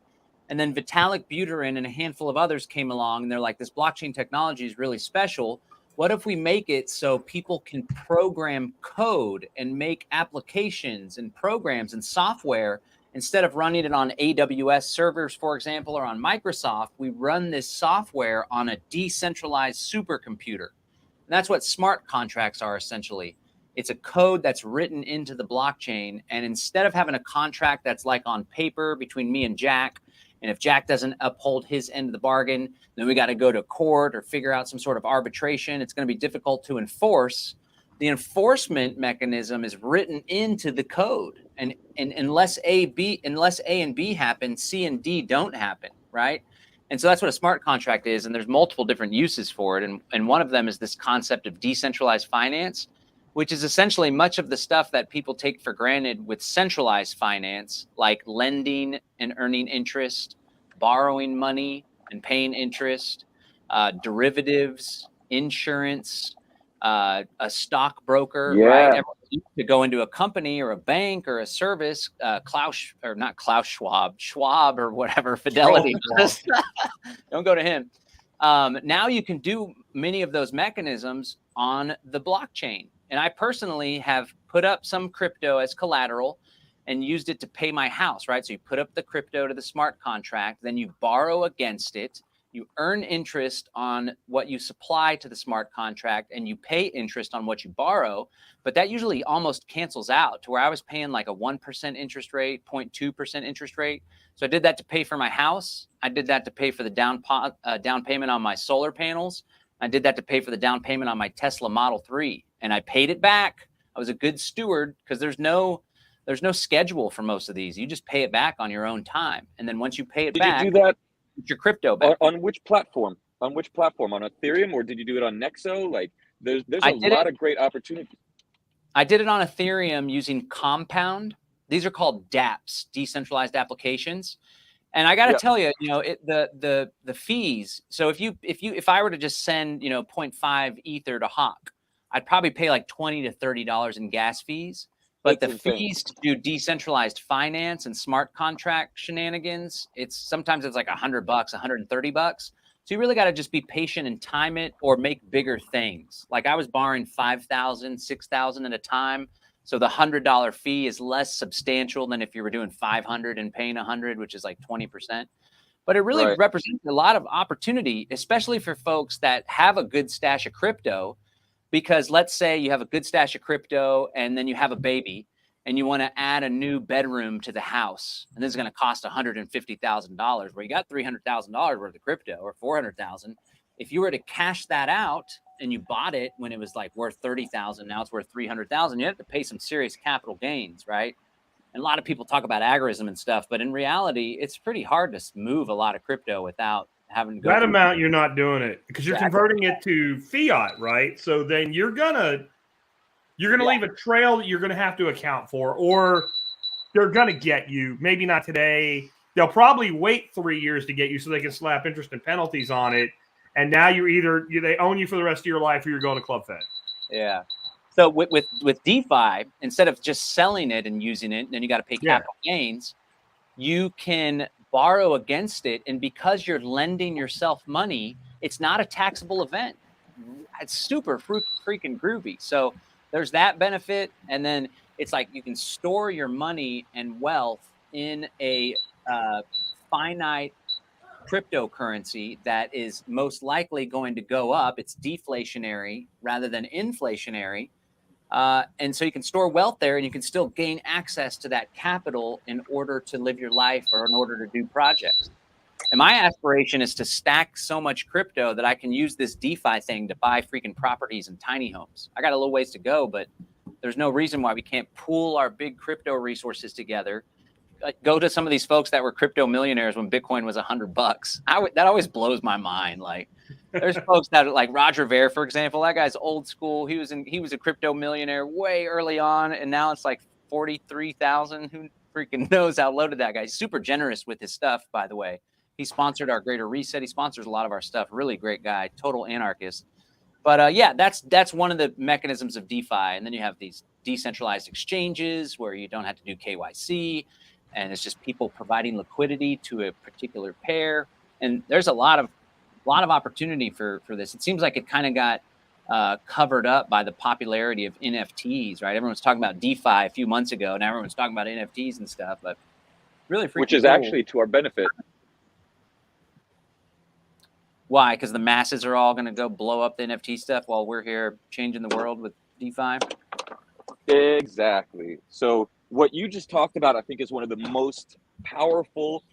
And then Vitalik Buterin and a handful of others came along, and they're like, this blockchain technology is really special. What if we make it so people can program code and make applications and programs and software instead of running it on AWS servers, for example, or on Microsoft? We run this software on a decentralized supercomputer. And that's what smart contracts are, essentially. It's a code that's written into the blockchain. And instead of having a contract that's like on paper between me and Jack, and if Jack doesn't uphold his end of the bargain, then we got to go to court or figure out some sort of arbitration. It's going to be difficult to enforce. The enforcement mechanism is written into the code. And unless A and B happen, C and D don't happen, right? And so that's what a smart contract is. And there's multiple different uses for it. And one of them is this concept of decentralized finance, which is essentially much of the stuff that people take for granted with centralized finance, like lending and earning interest, borrowing money and paying interest, derivatives, insurance, a stockbroker, right? Everyone used to go into a company or a bank or a service, Schwab or whatever, Fidelity. Don't go to him. Now you can do many of those mechanisms on the blockchain. And I personally have put up some crypto as collateral and used it to pay my house, right? So you put up the crypto to the smart contract, then you borrow against it, you earn interest on what you supply to the smart contract, and you pay interest on what you borrow. But that usually almost cancels out to where I was paying like a 1% interest rate, 0.2% interest rate. So I did that to pay for my house. I did that to pay for the down payment on my solar panels. I did that to pay for the down payment on my Tesla Model 3. And I paid it back. I was a good steward because there's no schedule for most of these. You just pay it back on your own time. And then once you pay it back, you do that get your crypto back. on which platform? On which platform? On Ethereum, or did you do it on Nexo? Like there's a lot of great opportunities. I did it on Ethereum using Compound. These are called dApps, decentralized applications. And I got to tell you, the fees. So if I were to just send 0.5 Ether to Hawk, I'd probably pay like $20 to $30 in gas fees. But It's the insane. fees to do decentralized finance and smart contract shenanigans, sometimes it's like $100, $130. So you really got to just be patient and time it, or make bigger things. Like I was borrowing 5,000, 6,000 at a time. So the $100 fee is less substantial than if you were doing 500 and paying 100, which is like 20%. But it really Right. represents a lot of opportunity, especially for folks that have a good stash of crypto. Because let's say you have a good stash of crypto and then you have a baby and you want to add a new bedroom to the house. And this is going to cost $150,000, where you got $300,000 worth of crypto, or 400,000. If you were to cash that out and you bought it when it was like worth 30,000, now it's worth 300,000, you have to pay some serious capital gains, right? And a lot of people talk about agorism and stuff, but in reality, it's pretty hard to move a lot of crypto without having to go That through amount, you're not doing it because you're converting it to fiat, right? So then you're gonna leave a trail that you're gonna have to account for, or they're gonna get you. Maybe not today. They'll probably wait 3 years to get you so they can slap interest and penalties on it. And now they own you for the rest of your life, or you're going to Club Fed. Yeah. So with DeFi, instead of just selling it and using it, and then you got to pay capital gains, you can borrow against it. And because you're lending yourself money, it's not a taxable event. It's super freaking groovy. So there's that benefit. And then it's like you can store your money and wealth in a finite cryptocurrency that is most likely going to go up. It's deflationary rather than inflationary. And so you can store wealth there, and you can still gain access to that capital in order to live your life or in order to do projects. And my aspiration is to stack so much crypto that I can use this DeFi thing to buy freaking properties and tiny homes. I got a little ways to go, but there's no reason why we can't pool our big crypto resources together. Go to some of these folks that were crypto millionaires when Bitcoin was $100. That always blows my mind. Like, there's folks that are like Roger Ver, for example. That guy's old school. He was a crypto millionaire way early on, and now it's like 43,000. Who freaking knows how loaded that guy? He's super generous with his stuff, by the way. He sponsored our Greater Reset. He sponsors a lot of our stuff. Really great guy, total anarchist. But yeah, that's one of the mechanisms of DeFi. And then you have these decentralized exchanges where you don't have to do KYC. And it's just people providing liquidity to a particular pair. And there's a lot of opportunity for this. It seems like it kind of got covered up by the popularity of NFTs, right? Everyone's talking about DeFi a few months ago, and everyone's talking about NFTs and stuff, but really freaking which is cool. actually to our benefit. Why? Because the masses are all going to go blow up the NFT stuff while we're here changing the world with DeFi? Exactly. So what you just talked about, I think, is one of the most powerful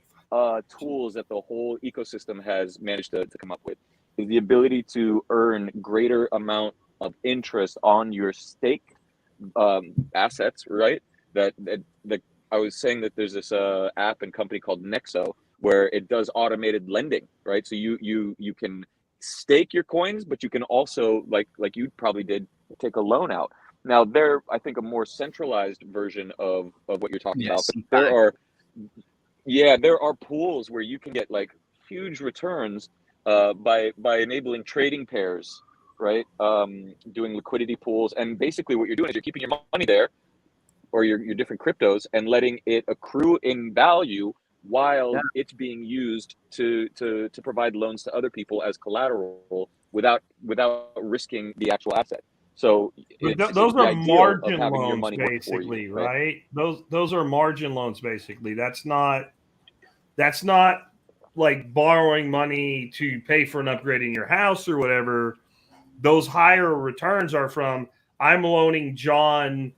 tools that the whole ecosystem has managed to come up with, is the ability to earn greater amount of interest on your stake assets, right? That I was saying that there's this app and company called Nexo where it does automated lending, right? So you can stake your coins, but you can also, like you probably did, take a loan out. Now, they're, I think, a more centralized version of what you're talking about. But there are pools where you can get like huge returns by enabling trading pairs, right? Doing liquidity pools. And basically what you're doing is you're keeping your money there, or your different cryptos, and letting it accrue in value while it's being used to provide loans to other people as collateral without risking the actual asset. So those are margin loans, basically, right? Those are margin loans, basically. That's not like borrowing money to pay for an upgrade in your house or whatever. Those higher returns are from, I'm loaning John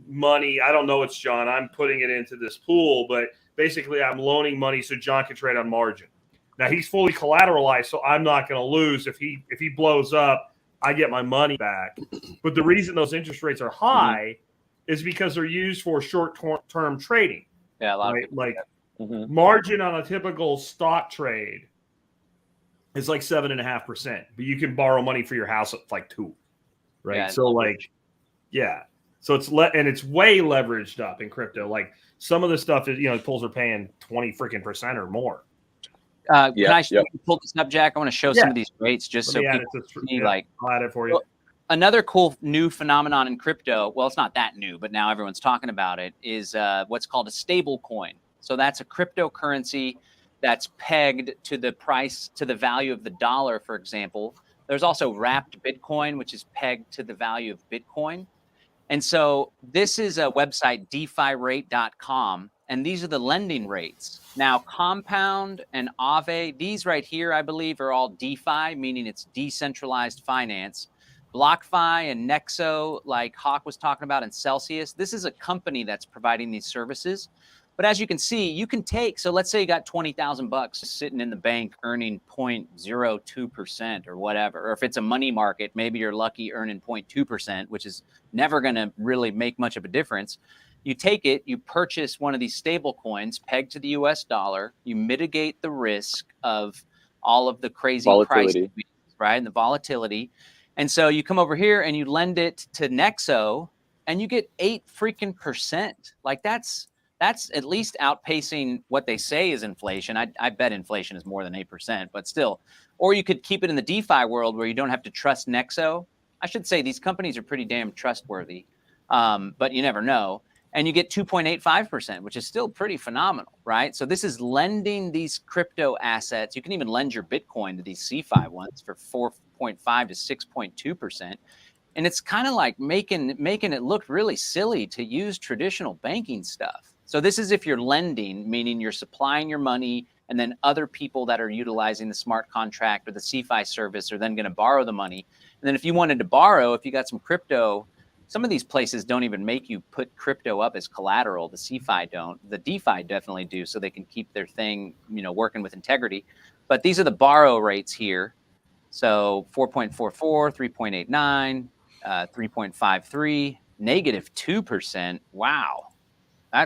money. I don't know it's John. I'm putting it into this pool, but basically I'm loaning money so John can trade on margin. Now he's fully collateralized, so I'm not going to lose. If he blows up, I get my money back. But the reason those interest rates are high is because they're used for short-term trading. Yeah, a lot of people like margin on a typical stock trade is like 7.5%, but you can borrow money for your house at like 2%, right? Yeah, so so it's it's way leveraged up in crypto. Like some of the stuff is, pools are paying 20% or more. Can I pull this up, Jack? I want to show some of these rates just so people see, like, I'll add it for you. another cool new phenomenon in crypto, well, it's not that new, but now everyone's talking about it, is what's called a stable coin. So that's a cryptocurrency that's pegged to the price, to the value of the dollar, for example. There's also wrapped Bitcoin, which is pegged to the value of Bitcoin. And so this is a website, defirate.com, and these are the lending rates. Now, Compound and Aave, these right here, I believe, are all DeFi, meaning it's decentralized finance. BlockFi and Nexo, like Hawk was talking about, and Celsius, this is a company that's providing these services. But as you can see, you can take, so let's say you got 20,000 bucks sitting in the bank earning 0.02% or whatever. Or if it's a money market, maybe you're lucky earning 0.2%, which is never going to really make much of a difference. You take it, you purchase one of these stable coins pegged to the US dollar, you mitigate the risk of all of the crazy price, right? And the volatility. And so you come over here and you lend it to Nexo and you get 8% Like that's at least outpacing what they say is inflation. I bet inflation is more than 8%, but still. Or you could keep it in the DeFi world where you don't have to trust Nexo. I should say these companies are pretty damn trustworthy, but you never know. And you get 2.85%, which is still pretty phenomenal, right? So this is lending these crypto assets. You can even lend your Bitcoin to these CeFi ones for 4.5 to 6.2%. And it's kind of like making it look really silly to use traditional banking stuff. So this is if you're lending, meaning you're supplying your money, and then other people that are utilizing the smart contract or the CeFi service are then going to borrow the money. And then if you wanted to borrow, if you got some crypto, some of these places don't even make you put crypto up as collateral. The CeFi don't. The DeFi definitely do, so they can keep their thing, working with integrity. But these are the borrow rates here. So 4.44, 3.89, 3.53, -2%. Wow.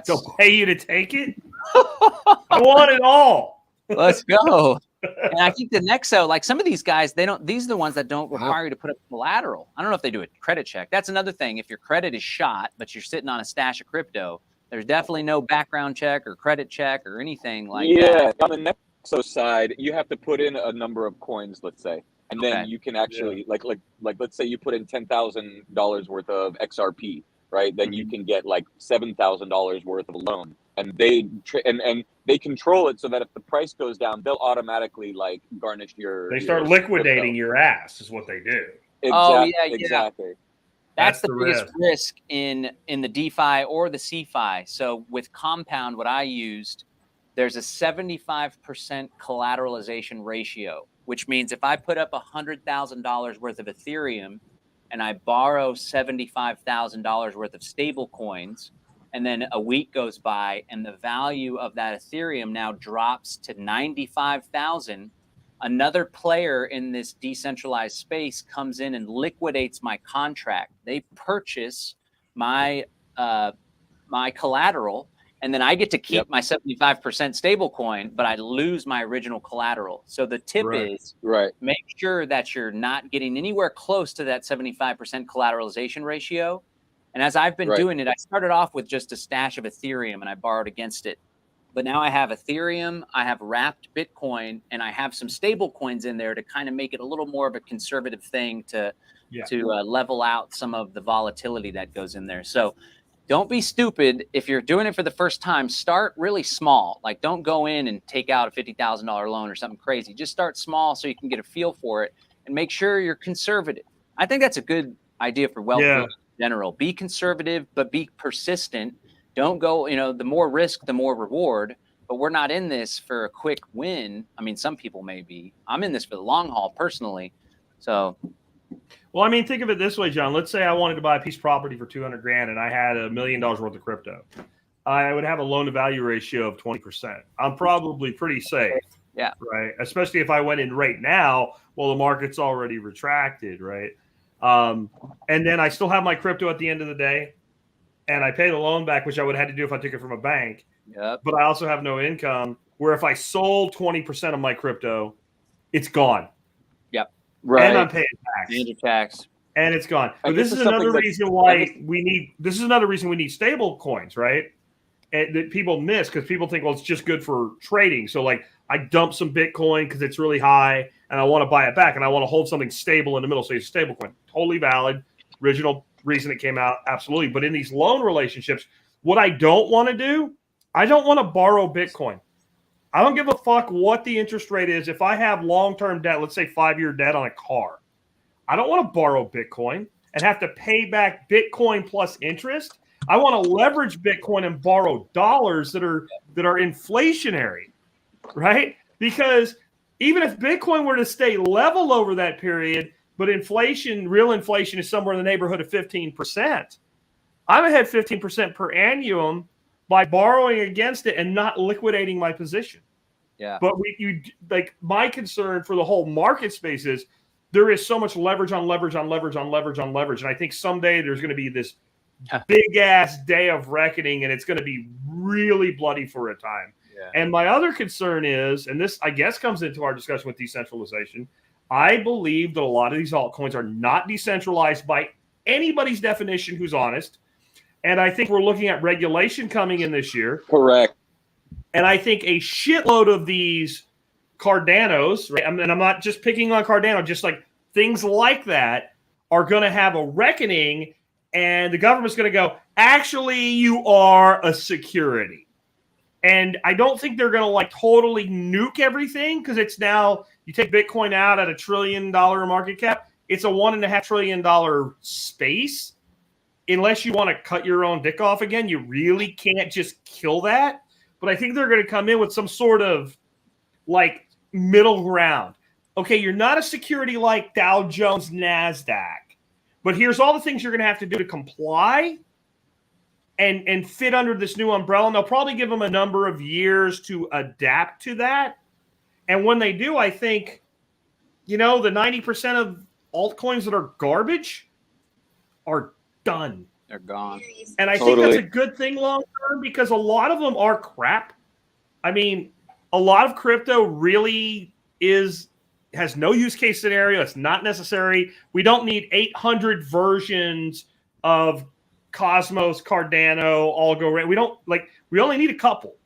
They'll pay you to take it? I want it all. Let's go. And I think the Nexo, like some of these guys, these are the ones that don't require you to put up collateral. I don't know if they do a credit check. That's another thing. If your credit is shot, but you're sitting on a stash of crypto, there's definitely no background check or credit check or anything like that. Yeah, on the Nexo side, you have to put in a number of coins, let's say. And then you can actually, like let's say you put in $10,000 worth of XRP, right? Then you can get like $7,000 worth of a loan, and they control it so that if the price goes down, they'll automatically like garnish your. They start liquidating your ass, is what they do. Exactly. That's the biggest risk in the DeFi or the CeFi. So with Compound, what I used, there's a 75% collateralization ratio, which means if I put up $100,000 worth of Ethereum and I borrow $75,000 worth of stable coins, and then a week goes by and the value of that Ethereum now drops to 95,000, another player in this decentralized space comes in and liquidates my contract. They purchase my my collateral, and then I get to keep my 75% stable coin, but I lose my original collateral. So the tip is make sure that you're not getting anywhere close to that 75% collateralization ratio. And as I've been doing it, I started off with just a stash of Ethereum and I borrowed against it. But now I have Ethereum, I have wrapped Bitcoin, and I have some stable coins in there to kind of make it a little more of a conservative thing to level out some of the volatility that goes in there. So don't be stupid. If you're doing it for the first time, start really small. Like don't go in and take out a $50,000 loan or something crazy. Just start small so you can get a feel for it and make sure you're conservative. I think that's a good idea for wealth building in general. Be conservative, but be persistent. Don't go, the more risk, the more reward. But we're not in this for a quick win. I mean, some people may be. I'm in this for the long haul personally. So. Well, I mean, think of it this way, John. Let's say I wanted to buy a piece of property for $200,000 and I had $1 million worth of crypto. I would have a loan to value ratio of 20%. I'm probably pretty safe. Yeah. Right. Especially if I went in right now, well, the market's already retracted. Right. And then I still have my crypto at the end of the day and I pay the loan back, which I would have had to do if I took it from a bank. Yep. But I also have no income, where if I sold 20% of my crypto, it's gone. Yep. Right. And I'm paying tax. And it's gone. But this is another reason why we need stable coins, right? And that people miss because people think, well, it's just good for trading. So like I dump some Bitcoin because it's really high. and I want to buy it back, and I want to hold something stable in the middle, say it's a stablecoin. Totally valid. Original reason it came out, absolutely. But in these loan relationships, what I don't want to do, I don't want to borrow Bitcoin. I don't give a fuck what the interest rate is. If I have long-term debt, let's say 5-year debt on a car, I don't want to borrow Bitcoin and have to pay back Bitcoin plus interest. I want to leverage Bitcoin and borrow dollars that are inflationary, right? Because even if Bitcoin were to stay level over that period, but inflation, real inflation is somewhere in the neighborhood of 15%, I'm ahead 15% per annum by borrowing against it and not liquidating my position. Yeah. But my concern for the whole market space is there is so much leverage on leverage on leverage on leverage on leverage. And I think someday there's going to be this big ass day of reckoning, and it's going to be really bloody for a time. Yeah. And my other concern is, and this I guess comes into our discussion with decentralization, I believe that a lot of these altcoins are not decentralized by anybody's definition who's honest. And I think we're looking at regulation coming in this year. Correct. And I think a shitload of these Cardanos, right? And I'm not just picking on Cardano, just like things like that are going to have a reckoning, and the government's going to go, actually, you are a security. And I don't think they're going to like totally nuke everything, because it's now, you take Bitcoin out at $1 trillion market cap, it's a $1.5 trillion space. Unless you want to cut your own dick off again, you really can't just kill that. But I think they're going to come in with some sort of like middle ground. Okay, you're not a security like Dow Jones, NASDAQ, but here's all the things you're going to have to do to comply and fit under this new umbrella. And they'll probably give them a number of years to adapt to that. And when they do, I think, the 90% of altcoins that are garbage are done. They're gone. And I think that's a good thing long term, because a lot of them are crap. I mean, a lot of crypto really has no use case scenario. It's not necessary. We don't need 800 versions of Cosmos, Cardano, Algorand. We only need a couple.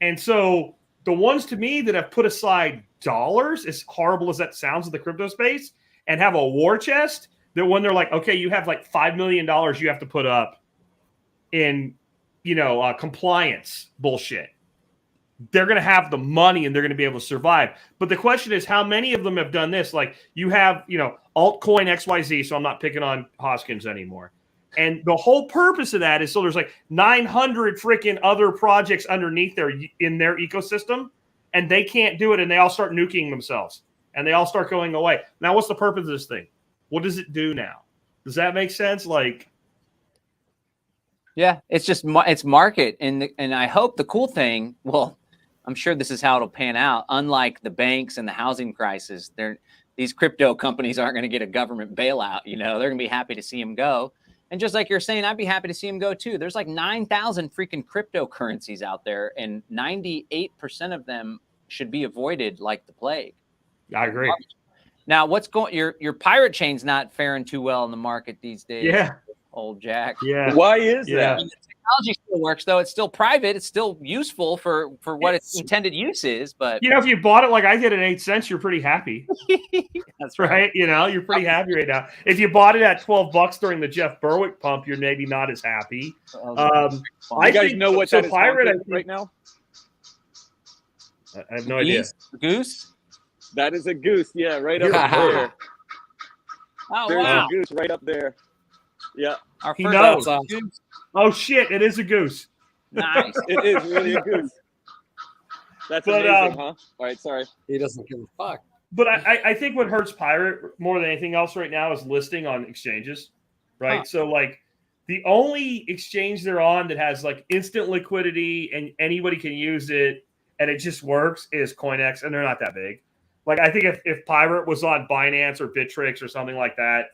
And so the ones to me that have put aside dollars, as horrible as that sounds in the crypto space, and have a war chest, that when they're like, okay, you have like $5 million you have to put up in, compliance bullshit, they're going to have the money and they're going to be able to survive. But the question is, how many of them have done this? Like you have, altcoin XYZ, so I'm not picking on Hoskins anymore. And the whole purpose of that is so there's like 900 freaking other projects underneath in their ecosystem, and they can't do it, and they all start nuking themselves, and they all start going away. Now, what's the purpose of this thing? What does it do now? Does that make sense? Yeah, it's just it's market, and I hope the cool thing. Well, I'm sure this is how it'll pan out. Unlike the banks and the housing crisis, these crypto companies aren't going to get a government bailout. They're going to be happy to see them go. And just like you're saying, I'd be happy to see them go too. There's like 9,000 freaking cryptocurrencies out there, and 98% of them should be avoided like the plague. I agree. Now, what's going? Your pirate chain's not faring too well in the market these days. Yeah, old Jack. Yeah. Why is that? I mean, the technology still works, though. It's still private. It's still useful for what its intended use is. But if you bought it like I did at 8 cents, you're pretty happy. That's right. You're pretty happy right now. If you bought it at $12 during the Jeff Berwick pump, you're maybe not as happy. You guys know what that is pirate right now? I have no idea. Goose. That is a goose. Yeah, right up there. Oh, There's wow. a goose right up there. Yeah. He knows. Oh, shit. It is a goose. Nice. It is really a goose. That's amazing, huh? All right, sorry. He doesn't give a fuck. But I think what hurts pirate more than anything else right now is listing on exchanges, right? Huh. So, the only exchange they're on that has, instant liquidity and anybody can use it and it just works is CoinEx, and they're not that big. I think if Pirate was on Binance or Bittrex or something like that,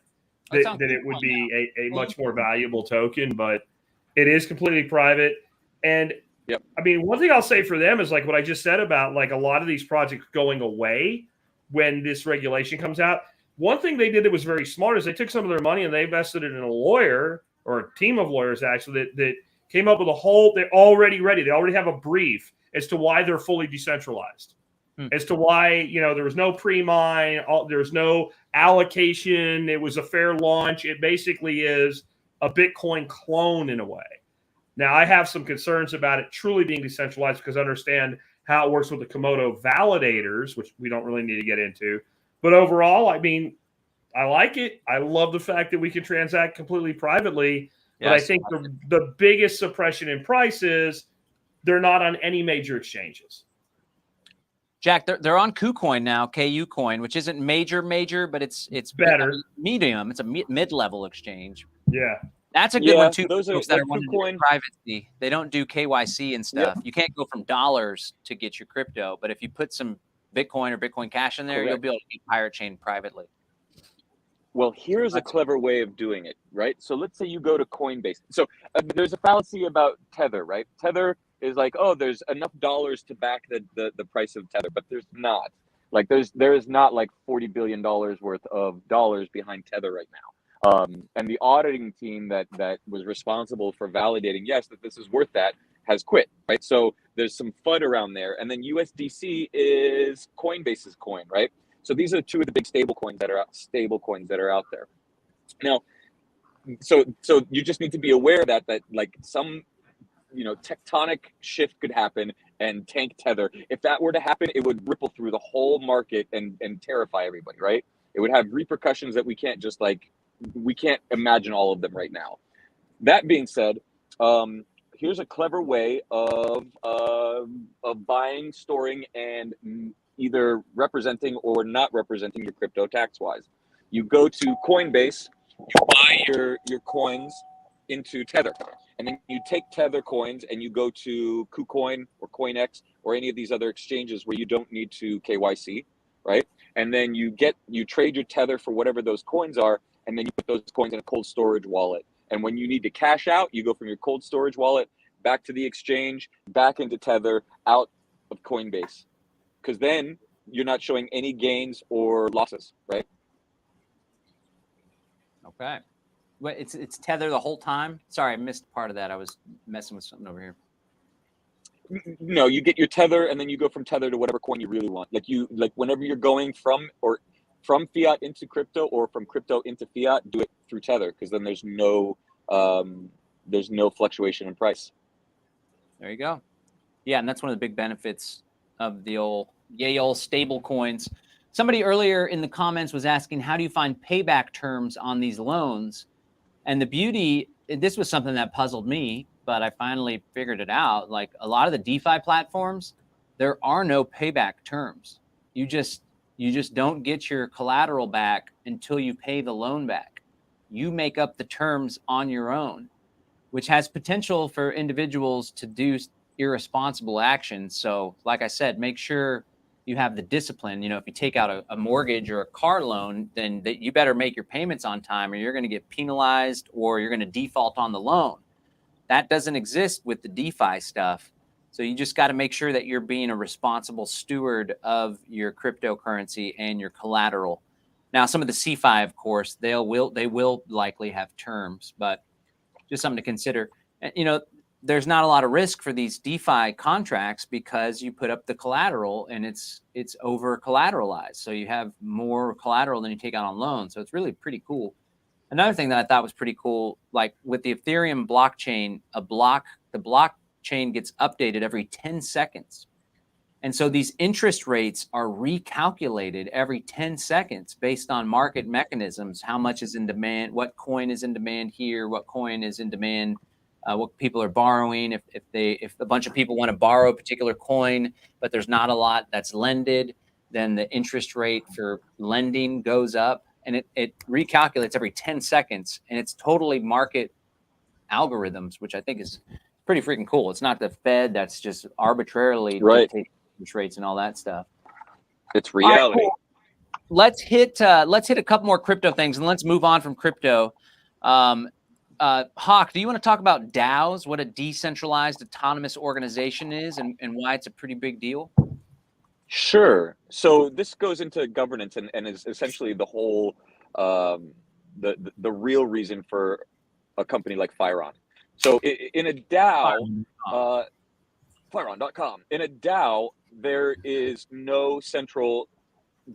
that it would be a much more valuable token, but it is completely private. And yep. I mean, one thing I'll say for them is what I just said about a lot of these projects going away when this regulation comes out. One thing they did that was very smart is they took some of their money and they invested it in a lawyer or a team of lawyers actually that came up with they're already ready. They already have a brief as to why they're fully decentralized. as to why, there was no pre-mine, there's no allocation. It was a fair launch. It basically is a Bitcoin clone in a way. Now, I have some concerns about it truly being decentralized because I understand how it works with the Komodo validators, which we don't really need to get into. But overall, I mean, I like it. I love the fact that we can transact completely privately. But I think the biggest suppression in price is they're not on any major exchanges. Jack, they're on KuCoin now, KuCoin, which isn't major, but it's better. Medium. It's a mid-level exchange. Yeah. That's a good one too. Those are folks that like are wanting KuCoin. to do privacy. They don't do KYC and stuff. You can't go from dollars to get your crypto, but if you put some Bitcoin or Bitcoin Cash in there, you'll be able to get Pirate Chain privately. Well, here's a clever way of doing it, right? So let's say you go to Coinbase. So there's a fallacy about Tether, right? Tether is like, oh, there's enough dollars to back the price of Tether, but there's not. Like there is not like $40 billion worth of dollars behind Tether right now. And the auditing team that was responsible for validating, yes, that this is worth that, has quit, right? So there's some FUD around there. And then USDC is Coinbase's coin, right? So these are two of the big stablecoins that are out there. Now, so you just need to be aware that like some tectonic shift could happen and tank Tether. If that were to happen, it would ripple through the whole market and terrify everybody, right? It would have repercussions that we can't imagine all of them right now. That being said, here's a clever way of buying, storing, and either representing or not representing your crypto tax-wise. You go to Coinbase, you buy your coins into Tether, and then you take Tether coins and you go to KuCoin or CoinX or any of these other exchanges where you don't need to KYC, right? And then you trade your Tether for whatever those coins are, and then you put those coins in a cold storage wallet. And when you need to cash out, you go from your cold storage wallet back to the exchange, back into Tether, out of Coinbase. Because then you're not showing any gains or losses, right? Okay. But it's Tether the whole time? Sorry, I missed part of that. I was messing with something over here. No, you get your Tether and then you go from Tether to whatever coin you really want. Like whenever you're going from fiat into crypto or from crypto into fiat, do it through Tether, because then there's no fluctuation in price. There you go. Yeah, and that's one of the big benefits of the old stable coins. Somebody earlier in the comments was asking, how do you find payback terms on these loans? And the beauty, this was something that puzzled me, but I finally figured it out. Like a lot of the DeFi platforms, there are no payback terms. You just don't get your collateral back until you pay the loan back. You make up the terms on your own, which has potential for individuals to do irresponsible actions. So like I said, make sure you have the discipline. If you take out a mortgage or a car loan, then you better make your payments on time or you're going to get penalized or you're going to default on the loan. That doesn't exist with the DeFi stuff. So you just got to make sure that you're being a responsible steward of your cryptocurrency and your collateral. Now, some of the CeFi, of course, they will likely have terms, but just something to consider. There's not a lot of risk for these DeFi contracts because you put up the collateral and it's over collateralized. So you have more collateral than you take out on loans. So it's really pretty cool. Another thing that I thought was pretty cool, like with the Ethereum blockchain, the blockchain gets updated every 10 seconds. And so these interest rates are recalculated every 10 seconds based on market mechanisms, how much is in demand, what coin is in demand here, what coin is in demand, what people are borrowing. If a bunch of people want to borrow a particular coin, but there's not a lot that's lended, then the interest rate for lending goes up, and it recalculates every 10 seconds, and it's totally market algorithms, which I think is pretty freaking cool. It's not the Fed that's just arbitrarily dictating interest rates and all that stuff. It's reality. Right, cool. Let's hit a couple more crypto things, and let's move on from crypto. Hawk, do you want to talk about DAOs, what a decentralized autonomous organization is, and why it's a pretty big deal? Sure. So this goes into governance and is essentially the whole the real reason for a company like Firon. So in a DAO, Firon.com, in a DAO, there is no central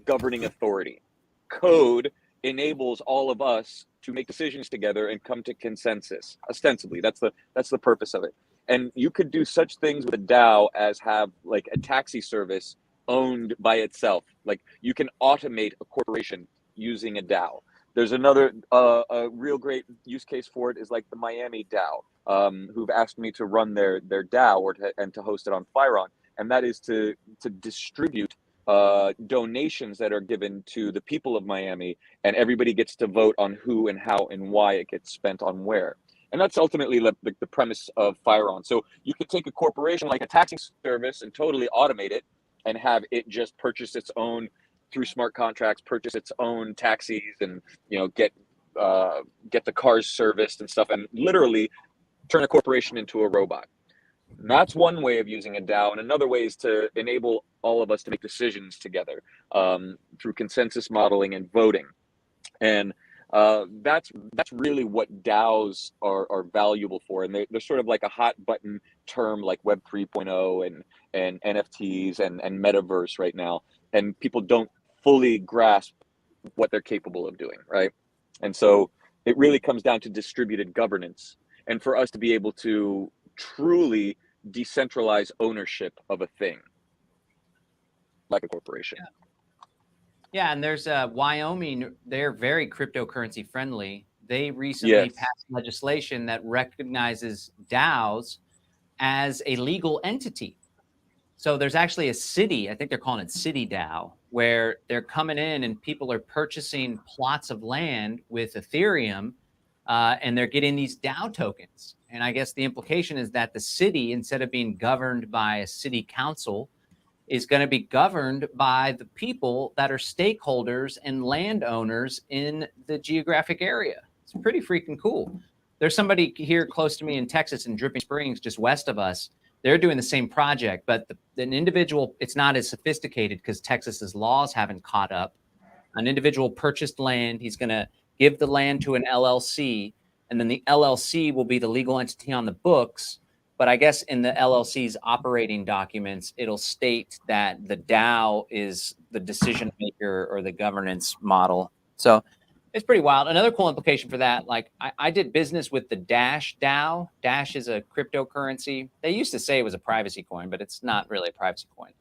governing authority. Code enables all of us to make decisions together and come to consensus. Ostensibly, that's the purpose of it. And you could do such things with a DAO as have like a taxi service owned by itself. Like you can automate a corporation using a DAO. There's another a real great use case for it is like the Miami DAO, who've asked me to run their DAO and to host it on Firon, and that is to distribute donations that are given to the people of Miami, and everybody gets to vote on who and how and why it gets spent on where. And that's ultimately the premise of Firon. So you could take a corporation like a taxi service and totally automate it and have it just purchase its own through smart contracts, purchase its own taxis, and get the cars serviced and stuff, and literally turn a corporation into a robot. And that's one way of using a DAO, and another way is to enable all of us to make decisions together through consensus modeling and voting. And that's really what DAOs are valuable for, and they're sort of like a hot button term like Web 3.0 and NFTs and metaverse right now, and people don't fully grasp what they're capable of doing, right? And so it really comes down to distributed governance, and for us to be able to truly decentralize ownership of a thing like a corporation. Yeah, and there's Wyoming, they're very cryptocurrency friendly. They recently passed legislation that recognizes DAOs as a legal entity. So there's actually a city, I think they're calling it City DAO, where they're coming in and people are purchasing plots of land with Ethereum, and they're getting these DAO tokens. And I guess the implication is that the city, instead of being governed by a city council, is going to be governed by the people that are stakeholders and landowners in the geographic area. It's pretty freaking cool. There's somebody here close to me in Texas, in Dripping Springs, just west of us. They're doing the same project, but an individual, it's not as sophisticated because Texas's laws haven't caught up. An individual purchased land. He's going to give the land to an LLC, and then the LLC will be the legal entity on the books. But I guess in the LLC's operating documents, it'll state that the DAO is the decision maker or the governance model. So it's pretty wild. Another cool implication for that, like I did business with the Dash DAO. Dash is a cryptocurrency. They used to say it was a privacy coin, but it's not really a privacy coin.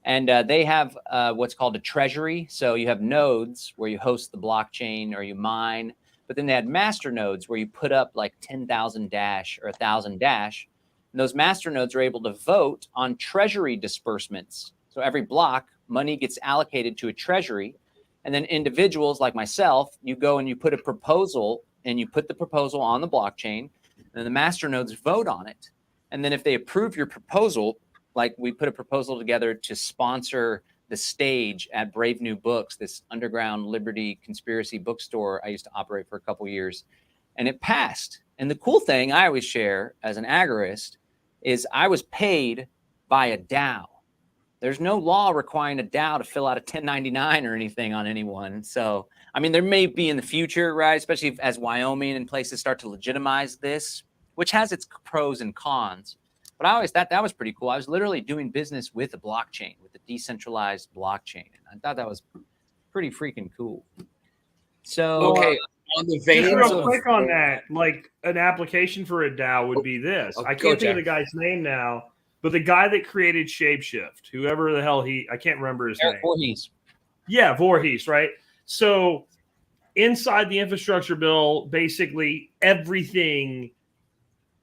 And they have what's called a treasury. So you have nodes where you host the blockchain or you mine, but then they had master nodes where you put up like 10,000 Dash or 1,000 Dash. And those master nodes are able to vote on treasury disbursements. So every block, money gets allocated to a treasury. And then individuals like myself, you go and you put a proposal and you put the proposal on the blockchain, and the master nodes vote on it. And then if they approve your proposal, like we put a proposal together to sponsor the stage at Brave New Books, this underground liberty conspiracy bookstore I used to operate for a couple years, and it passed. And the cool thing I always share as an agorist is I was paid by a DAO. There's no law requiring a DAO to fill out a 1099 or anything on anyone. So, I mean, there may be in the future, right? Especially as Wyoming and places start to legitimize this, which has its pros and cons. But I always thought that was pretty cool. I was literally doing business with a blockchain, with the decentralized blockchain. And I thought that was pretty freaking cool. So, okay. On the veins just real of quick on that, like an application for a DAO would be this. I can't think of the guy's name now, but the guy that created Shapeshift, whoever the hell I can't remember his name. Voorhees. Yeah, Voorhees, right? So inside the infrastructure bill, basically everything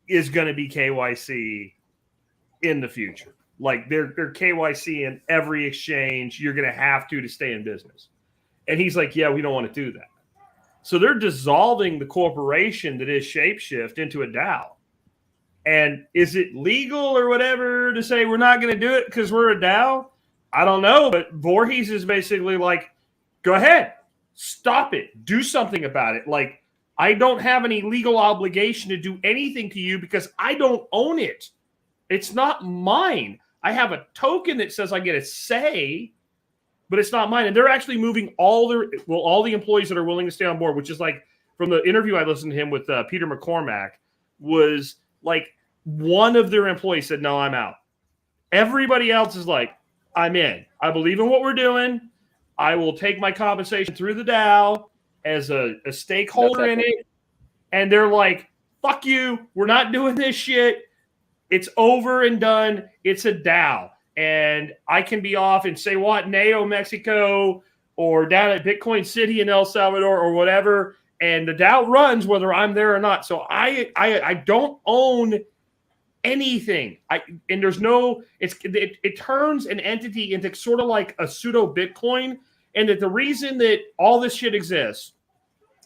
is going to be KYC in the future. Like they're KYC in every exchange. You're going to have to stay in business. And he's like, yeah, we don't want to do that. So they're dissolving the corporation that is Shapeshift into a DAO. And is it legal or whatever to say we're not going to do it because we're a DAO? I don't know. But Voorhees is basically like, go ahead, stop it, do something about it. Like, I don't have any legal obligation to do anything to you because I don't own it. It's not mine. I have a token that says I get a say, but it's not mine. And they're actually moving all the employees that are willing to stay on board, which is like from the interview I listened to him with Peter McCormack, was like one of their employees said, no, I'm out. Everybody else is like, I'm in. I believe in what we're doing. I will take my compensation through the DAO as a stakeholder in it. And they're like, fuck you. We're not doing this shit. It's over and done. It's a DAO. And I can be off in, say what, Neo, Mexico, or down at Bitcoin City in El Salvador or whatever. And the DAO runs whether I'm there or not. So I don't own anything. And there's no, it turns an entity into sort of like a pseudo Bitcoin. And that the reason that all this shit exists,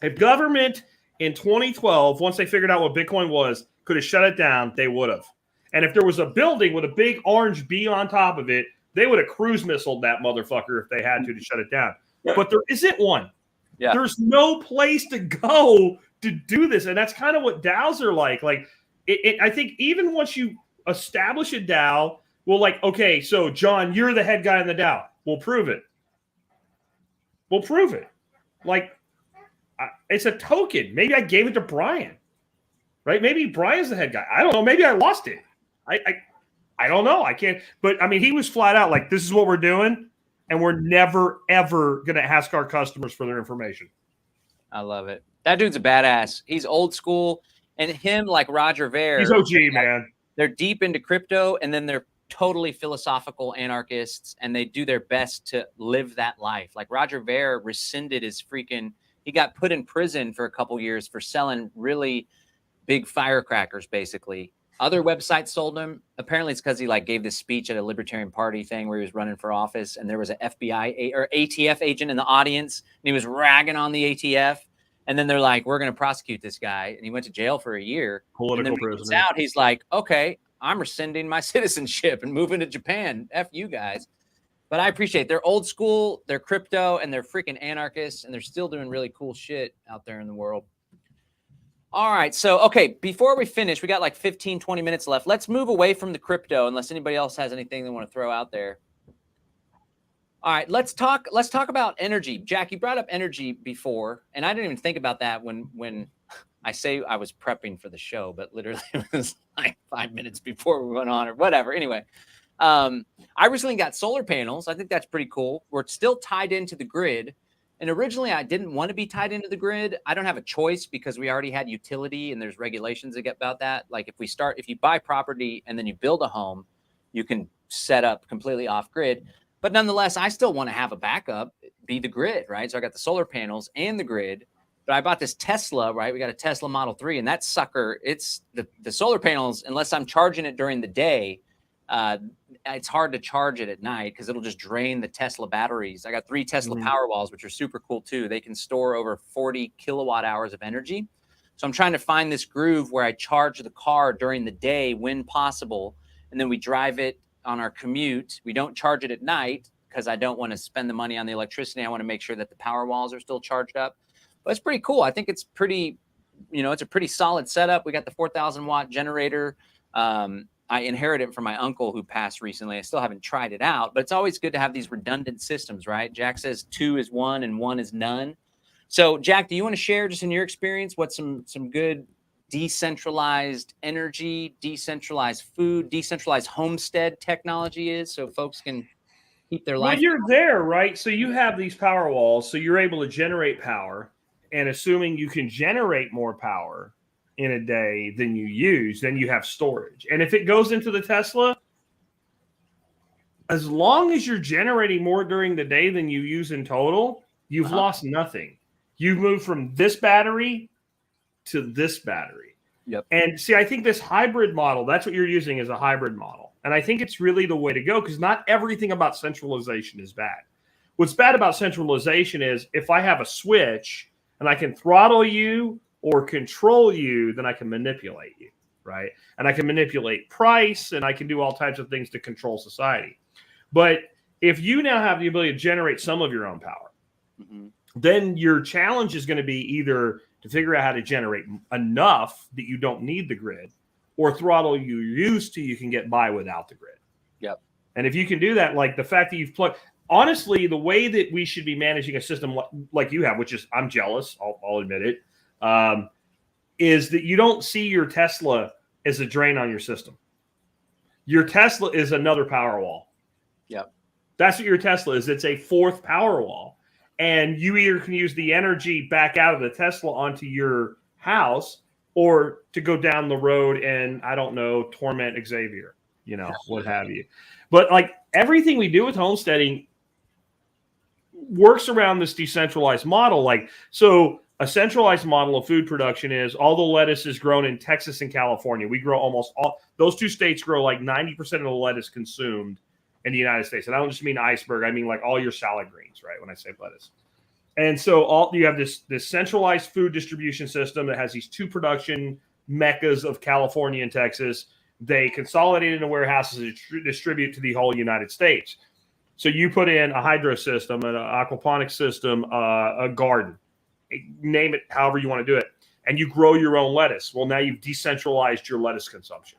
if government in 2012, once they figured out what Bitcoin was, could have shut it down, they would have. And if there was a building with a big orange bee on top of it, they would have cruise missiled that motherfucker if they had to shut it down. But there isn't one. Yeah. There's no place to go to do this. And that's kind of what DAOs are like. Like, I think even once you establish a DAO, well, like, okay, so John, you're the head guy in the DAO. We'll prove it. We'll prove it. Like, it's a token. Maybe I gave it to Brian, right? Maybe Brian's the head guy. I don't know. Maybe I lost it. I don't know. I can't. But, I mean, he was flat out like, this is what we're doing, and we're never, ever going to ask our customers for their information. I love it. That dude's a badass. He's old school. And him, like Roger Ver. He's OG, man. They're deep into crypto, and then they're totally philosophical anarchists, and they do their best to live that life. Like Roger Ver rescinded his he got put in prison for a couple years for selling really big firecrackers, basically. Other websites sold him. Apparently it's because he like gave this speech at a Libertarian Party thing where he was running for office, and there was an FBI or ATF agent in the audience, and he was ragging on the ATF. And then they're like, we're going to prosecute this guy. And he went to jail for a year. Political prisoner. Out, he's like, okay, I'm rescinding my citizenship and moving to Japan. F you guys. But I appreciate they're old school, they're crypto, and they're freaking anarchists, and they're still doing really cool shit out there in the world. All right. So, okay, before we finish, we got like 15, 20 minutes left. Let's move away from the crypto unless anybody else has anything they want to throw out there. All right, let's talk about energy. Jack, you brought up energy before, and I didn't even think about that when I say I was prepping for the show, but literally it was like 5 minutes before we went on or whatever. Anyway, I recently got solar panels. I think that's pretty cool. We're still tied into the grid. And originally I didn't want to be tied into the grid. I don't have a choice because we already had utility and there's regulations about that. Like if you buy property and then you build a home, you can set up completely off grid. But nonetheless, I still want to have a backup, be the grid, right? So I got the solar panels and the grid, but I bought this Tesla, right? We got a Tesla Model 3, and that sucker, it's the solar panels, unless I'm charging it during the day, it's hard to charge it at night because it'll just drain the Tesla batteries. I got 3 Tesla Powerwalls, which are super cool too. They can store over 40 kilowatt hours of energy. So I'm trying to find this groove where I charge the car during the day when possible, and then we drive it on our commute. We don't charge it at night because I don't want to spend the money on the electricity. I want to make sure that the power walls are still charged up. But it's pretty cool. I think it's pretty, it's a pretty solid setup. We got the 4,000 watt generator. I inherited it from my uncle who passed recently. I still haven't tried it out, but it's always good to have these redundant systems, right? Jack says 2 is 1 and 1 is none. So Jack, do you want to share just in your experience what some good decentralized energy, decentralized food, decentralized homestead technology is, so folks can keep their life? Well, you're there, right? So you have these power walls, so you're able to generate power, and assuming you can generate more power in a day than you use, then you have storage. And if it goes into the Tesla, as long as you're generating more during the day than you use in total, you've lost nothing. You've moved from this battery to this battery. Yep. And see, I think this hybrid model, that's what you're using as a hybrid model. And I think it's really the way to go because not everything about centralization is bad. What's bad about centralization is if I have a switch and I can throttle you or control you, then I can manipulate you, right? And I can manipulate price and I can do all types of things to control society. But if you now have the ability to generate some of your own power, then your challenge is going to be either to figure out how to generate enough that you don't need the grid or throttle you used to you can get by without the grid. Yep. And if you can do that, like the fact that you've plugged, honestly, the way that we should be managing a system like you have, which is, I'm jealous, I'll admit it, is that you don't see your Tesla as a drain on your system. Your Tesla is another power wall. Yep. That's what your Tesla is. It's a fourth Powerwall. And you either can use the energy back out of the Tesla onto your house or to go down the road and, I don't know, torment Xavier, what have you. But like everything we do with homesteading works around this decentralized model. Like, so a centralized model of food production is all the lettuce is grown in Texas and California. We grow almost all, those two states grow like 90% of the lettuce consumed in the United States. And I don't just mean iceberg. I mean like all your salad greens, right? When I say lettuce. And so you have this centralized food distribution system that has these two production meccas of California and Texas. They consolidate into warehouses and distribute to the whole United States. So you put in a hydro system, an aquaponics system, a garden, name it however you want to do it, and you grow your own lettuce. Well, now you've decentralized your lettuce consumption.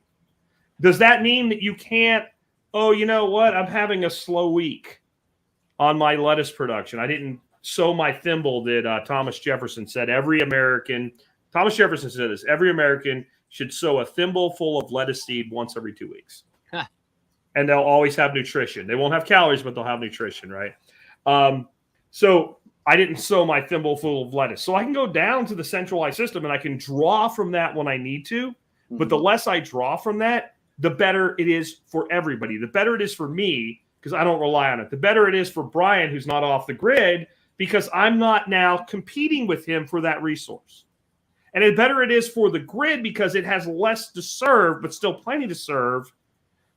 Does that mean that you can't, oh, you know what? I'm having a slow week on my lettuce production. I didn't sow my thimble that Thomas Jefferson said. Thomas Jefferson said this, every American should sow a thimble full of lettuce seed once every 2 weeks. And they'll always have nutrition. They won't have calories, but they'll have nutrition, right? So I didn't sow my thimble full of lettuce. So I can go down to the centralized system and I can draw from that when I need to. But the less I draw from that, the better it is for everybody. The better it is for me, because I don't rely on it. The better it is for Brian, who's not off the grid, because I'm not now competing with him for that resource. And the better it is for the grid because it has less to serve, but still plenty to serve.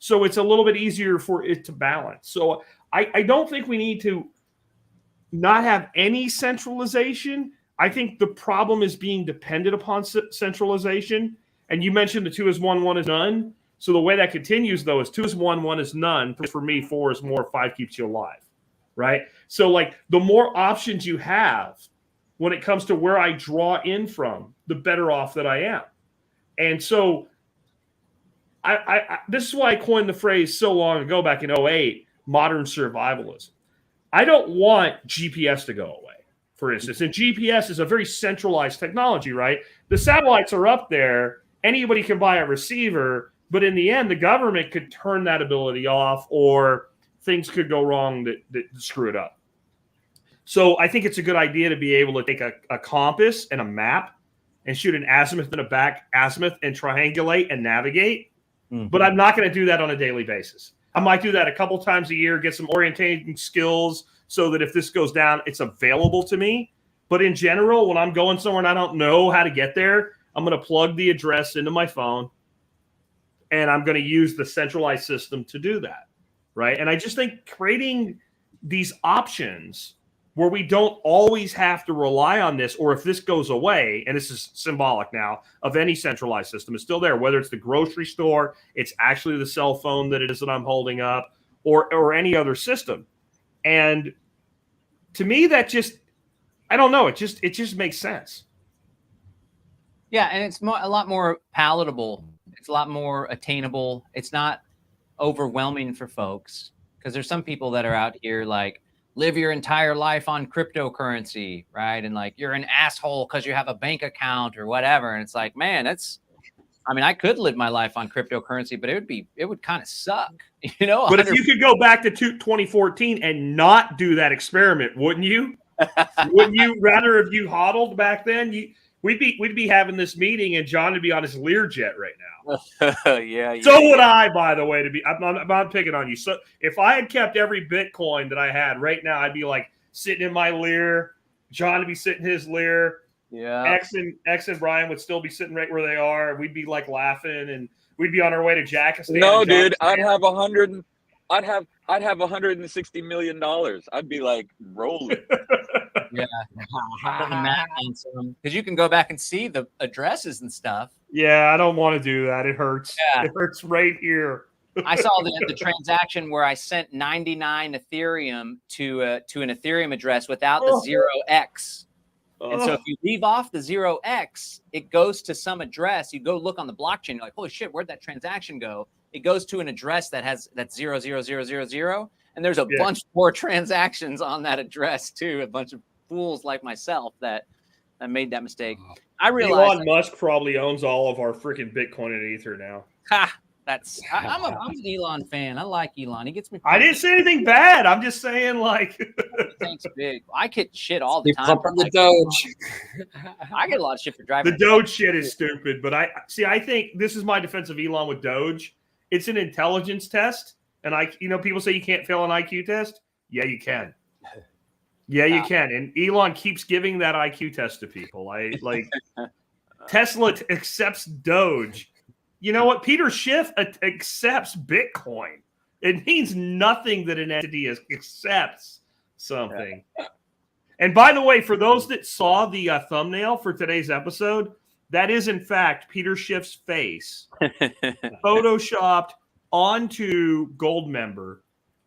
So it's a little bit easier for it to balance. So I don't think we need to not have any centralization. I think the problem is being dependent upon centralization. And you mentioned the 2 is 1, 1 is none. So the way that continues, though, is 2 is 1, 1 is none. For me, 4 is more, 5 keeps you alive, right? So like the more options you have when it comes to where I draw in from, the better off that I am. And so this is why I coined the phrase so long ago, back in 2008, modern survivalism. I don't want GPS to go away, for instance. And GPS is a very centralized technology, right? The satellites are up there. Anybody can buy a receiver. But in the end, the government could turn that ability off or things could go wrong that screw it up. So I think it's a good idea to be able to take a compass and a map and shoot an azimuth and a back azimuth and triangulate and navigate. But I'm not going to do that on a daily basis. I might do that a couple times a year, get some orientation skills so that if this goes down, it's available to me. But in general, when I'm going somewhere and I don't know how to get there, I'm going to plug the address into my phone and I'm going to use the centralized system to do that, right? And I just think creating these options where we don't always have to rely on this, or if this goes away, and this is symbolic now of any centralized system, is still there, whether it's the grocery store, it's actually the cell phone that it is that I'm holding up, or any other system. And to me, that just, I don't know, it just makes sense. Yeah, and it's a lot more palatable. It's a lot more attainable. It's not overwhelming for folks because there's some people that are out here like, live your entire life on cryptocurrency, right? And like, you're an asshole because you have a bank account or whatever. And it's like, man, I could live my life on cryptocurrency, but it would kind of suck, you know? But if you could go back to 2014 and not do that experiment, wouldn't you? Wouldn't you rather have you hodled back then? We'd be having this meeting and John would be on his Learjet right now. Yeah. So would I, by the way, I'm not picking on you. So if I had kept every Bitcoin that I had right now, I'd be like sitting in my Lear. John would be sitting in his Lear. Yeah. X and Brian would still be sitting right where they are. We'd be like laughing and we'd be on our way to Jackistan. No, dude, I'd have $160 million. I'd be like rolling. Yeah. Because you can go back and see the addresses and stuff. Yeah, I don't want to do that. It hurts. Yeah. It hurts right here. I saw the transaction where I sent 99 Ethereum to an Ethereum address without the 0x. And so if you leave off the 0x, it goes to some address. You go look on the blockchain. You're like, holy shit, where'd that transaction go? It goes to an address that's 00000. And there's a bunch more transactions on that address too. A bunch of fools like myself that made that mistake. I realized Elon Musk probably owns all of our freaking Bitcoin and Ether now. Ha! I'm an Elon fan. I like Elon. He gets me. I didn't say anything bad. I'm just saying, like, He thinks big. I get shit all the They time. pump for on the like Doge. I get a lot of shit for driving. the Doge shit is stupid. But I think this is my defense of Elon with Doge. It's an intelligence test. And people say you can't fail an IQ test. Yeah, you can. Yeah, you can. And Elon keeps giving that IQ test to people. Tesla accepts Doge. You know what? Peter Schiff accepts Bitcoin. It means nothing that an entity accepts something. Yeah. And by the way, for those that saw the thumbnail for today's episode, that is in fact Peter Schiff's face photoshopped onto Goldmember.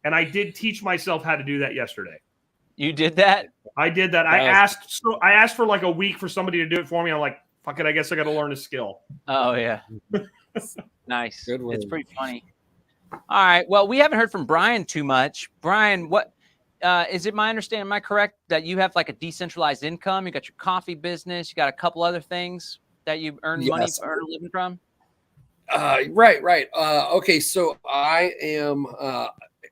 And I did teach myself how to do that yesterday. You did that? I did that. I asked for like a week for somebody to do it for me. I'm like, fuck it, I guess I got to learn a skill. Oh, yeah. Nice. Good word. It's pretty funny. All right. Well, we haven't heard from Brian too much. Brian, what is it my understanding, am I correct, that you have like a decentralized income? You got your coffee business. You got a couple other things that you earn money, earn a living from? Right. Okay, so I am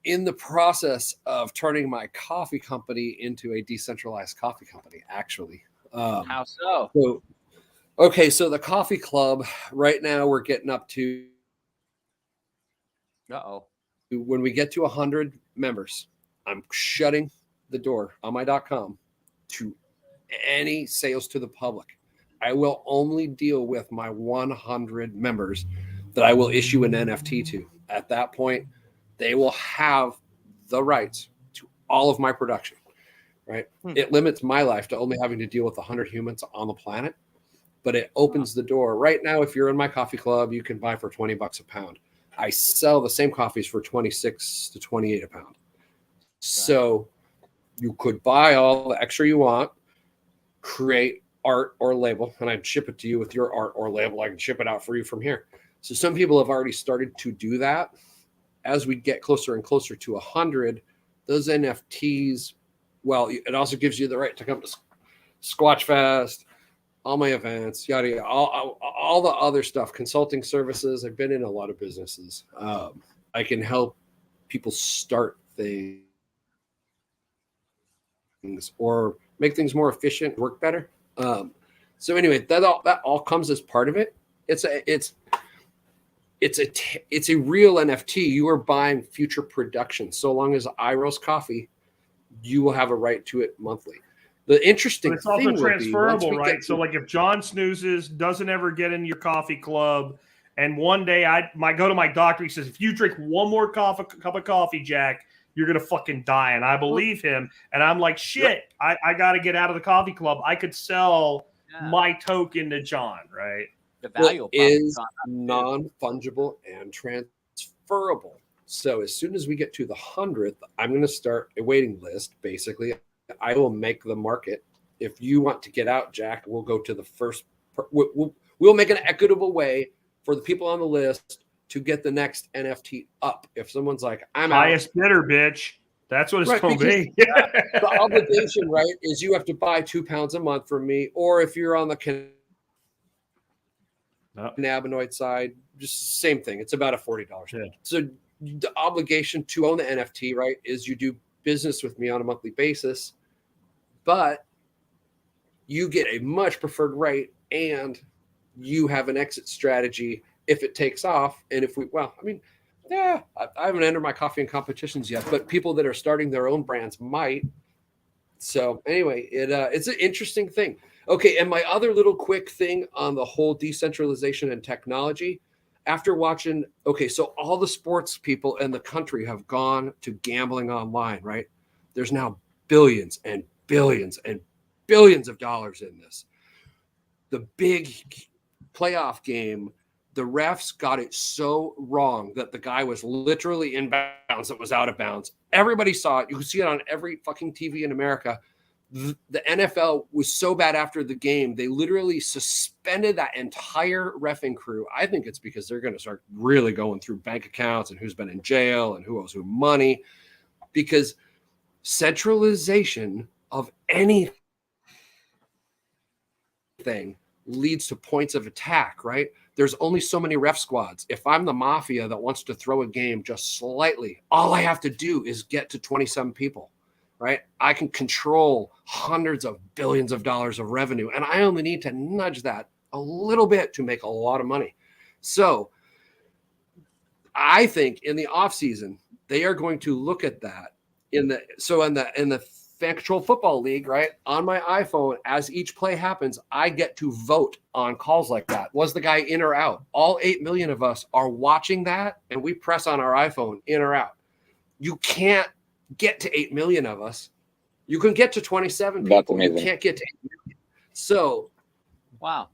in the process of turning my coffee company into a decentralized coffee company, actually. How so? So the coffee club, right now we're getting up to, when we get to 100 members, I'm shutting the door on my .com to any sales to the public. I will only deal with my 100 members that I will issue an NFT to. At that point, they will have the rights to all of my production, right? It limits my life to only having to deal with 100 humans on the planet, but it opens the door. Right now, if you're in my coffee club, you can buy for $20 a pound. I sell the same coffees for $26 to $28 a pound. So you could buy all the extra you want, create art or label, and I'd ship it to you with your art or label. I can ship it out for you from here. So some people have already started to do that. As we get closer and closer to 100, those NFTs, well, it also gives you the right to come to Squatch Fest, all my events, yada, yada, all the other stuff, consulting services. I've been in a lot of businesses. I can help people start things or make things more efficient, work better. So anyway, that all comes as part of it. It's a real NFT. You are buying future production. So long as I roast coffee, you will have a right to it monthly. The interesting it's also thing transferable, right? So like if John snoozes, doesn't ever get in your coffee club, and one day I go to my doctor, he says, if you drink one more cup of coffee, Jack, you're going to fucking die. And I believe him. And I'm like, shit, I got to get out of the coffee club. I could sell my token to John, right? The value is non-fungible and transferable. So as soon as we get to the 100th, I'm going to start a waiting list. Basically, I will make the market. If you want to get out, Jack, we'll go to the first. We'll make an equitable way for the people on the list to get the next NFT up. If someone's like, I'm highest bidder, bitch. That's what it's going to be. The obligation, right, is you have to buy 2 pounds a month from me, or if you're on the cannabinoid side, just same thing. It's about a $40 spend. So the obligation to own the NFT, right, is you do business with me on a monthly basis, but you get a much preferred rate and you have an exit strategy if it takes off. And if I haven't entered my coffee in competitions yet, but people that are starting their own brands might. So anyway, it's an interesting thing. Okay, and my other little quick thing on the whole decentralization and technology, after watching, so all the sports people in the country have gone to gambling online, right? There's now billions and billions and billions of dollars in this. The big playoff game, the refs got it so wrong that the guy was literally in bounds. It was out of bounds. Everybody saw it. You could see it on every fucking TV in America. The NFL was so bad after the game, they literally suspended that entire reffing crew. I think it's because they're going to start really going through bank accounts and who's been in jail and who owes who money, because centralization of anything leads to points of attack, right? There's only so many ref squads. If I'm the mafia that wants to throw a game just slightly, all I have to do is get to 27 people, right? I can control hundreds of billions of dollars of revenue, and I only need to nudge that a little bit to make a lot of money. So I think in the off season, they are going to look at that in the Fan Control Football League, right? On my iPhone, as each play happens, I get to vote on calls like that. Was the guy in or out? All 8 million of us are watching that, and we press on our iPhone, in or out. You can't get to 8 million of us. You can get to 27 people. You can't get to 8 million. So, wow.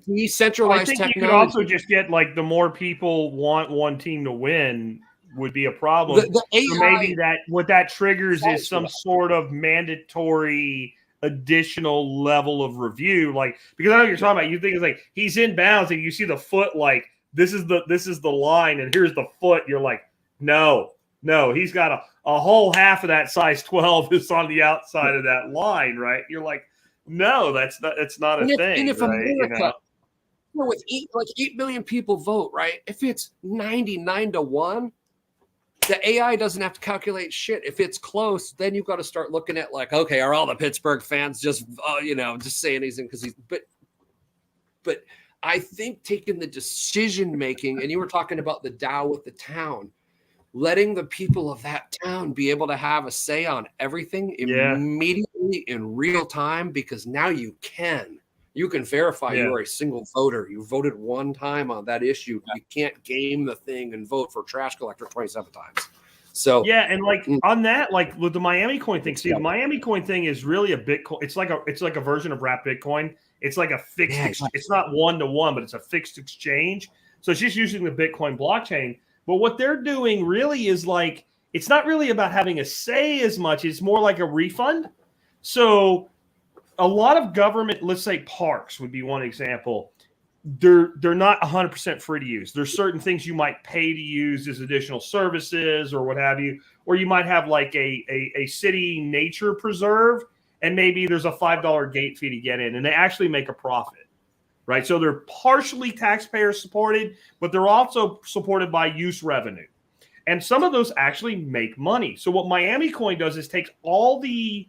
Decentralized technology. You could also just get like the more people want one team to win would be a problem. The AI, so maybe that what that triggers is some sort of mandatory additional level of review. Like, because I know what you're talking about. You think it's like he's in bounds and you see the foot like this is the line and here's the foot. You're like, no, he's got a whole half of that size 12 is on the outside of that line, right? You're like, no, that's not a thing. And if right? America, with 8 million people vote, right? If it's 99-1, the AI doesn't have to calculate shit. If it's close, then you've got to start looking at like, okay, are all the Pittsburgh fans just saying he's in because he's but I think taking the decision making, and you were talking about the DAO with the town, letting the people of that town be able to have a say on everything immediately in real time, because now you can verify you are a single voter. You voted one time on that issue. You can't game the thing and vote for trash collector 27 times. So and like on that, like with the Miami coin thing, see, the Miami coin thing is really a Bitcoin. It's like a version of wrapped Bitcoin. It's like a fixed. It's not 1-to-1, but it's a fixed exchange. So it's just using the Bitcoin blockchain. But what they're doing really is like, it's not really about having a say as much. It's more like a refund. So a lot of government, let's say parks would be one example. They're not 100% free to use. There's certain things you might pay to use as additional services or what have you. Or you might have like a city nature preserve, and maybe there's a $5 gate fee to get in, and they actually make a profit. Right, so they're partially taxpayer supported, but they're also supported by use revenue. And some of those actually make money. So what Miami Coin does is takes all the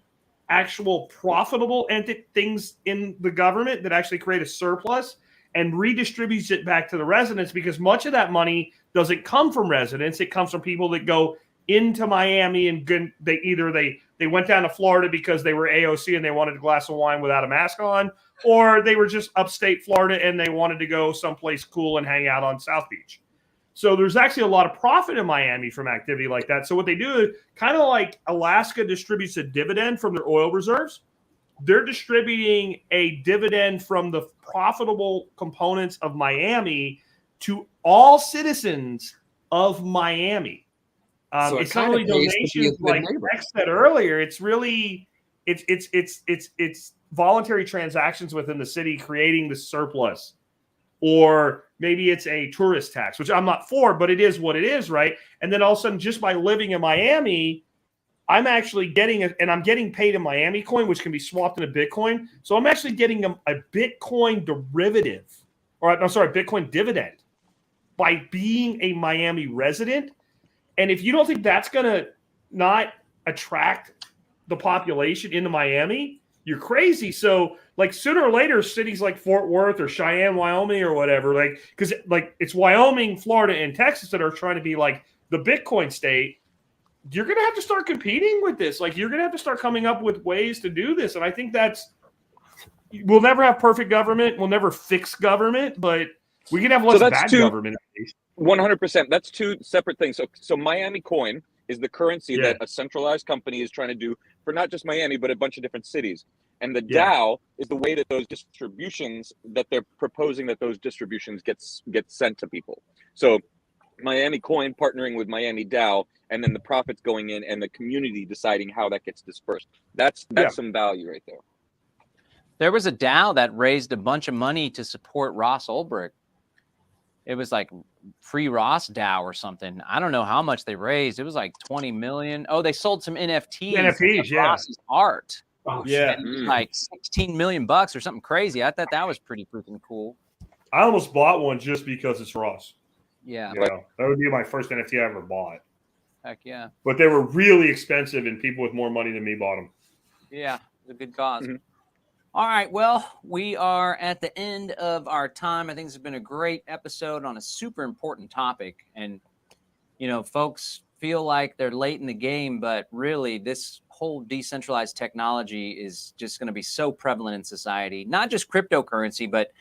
actual profitable things in the government that actually create a surplus and redistributes it back to the residents, because much of that money doesn't come from residents. It comes from people that go into Miami and they went down to Florida because they were AOC and they wanted a glass of wine without a mask on, or they were just upstate Florida and they wanted to go someplace cool and hang out on South Beach. So there's actually a lot of profit in Miami from activity like that. So what they do is kind of like Alaska distributes a dividend from their oil reserves. They're distributing a dividend from the profitable components of Miami to all citizens of Miami. So it's not really donations like Rex said earlier. It's really it's voluntary transactions within the city creating the surplus, or maybe it's a tourist tax, which I'm not for, but it is what it is, right? And then all of a sudden, just by living in Miami, I'm actually getting and I'm getting paid in Miami coin, which can be swapped into Bitcoin. So I'm actually getting a Bitcoin derivative, or I'm sorry, Bitcoin dividend by being a Miami resident. And if you don't think that's going to not attract the population into Miami, you're crazy. So like sooner or later, cities like Fort Worth or Cheyenne, Wyoming or whatever, like, because like it's Wyoming, Florida, and Texas that are trying to be like the Bitcoin state. You're going to have to start competing with this. Like you're going to have to start coming up with ways to do this. And I think we'll never have perfect government. We'll never fix government, but we can have less bad government at least. 100%. That's two separate things. So Miami coin is the currency that a centralized company is trying to do for not just Miami, but a bunch of different cities. And the DAO is the way that those distributions that they're proposing that those distributions get sent to people. So Miami coin partnering with Miami DAO, and then the profits going in and the community deciding how that gets dispersed. That's some value right there. There was a DAO that raised a bunch of money to support Ross Ulbricht. It was like Free Ross DAO or something. I don't know how much they raised. It was like 20 million. Oh, they sold some NFTs. NFTs, Ross's art. Yeah. And it was like 16 million bucks or something crazy. I thought that was pretty freaking cool. I almost bought one just because it's Ross. Yeah. You know, that would be my first NFT I ever bought. Heck yeah. But they were really expensive, and people with more money than me bought them. Yeah. It's a good cause. Mm-hmm. All right. Well, we are at the end of our time. I think this has been a great episode on a super important topic. And, you know, folks feel like they're late in the game, but really this whole decentralized technology is just going to be so prevalent in society, not just cryptocurrency, but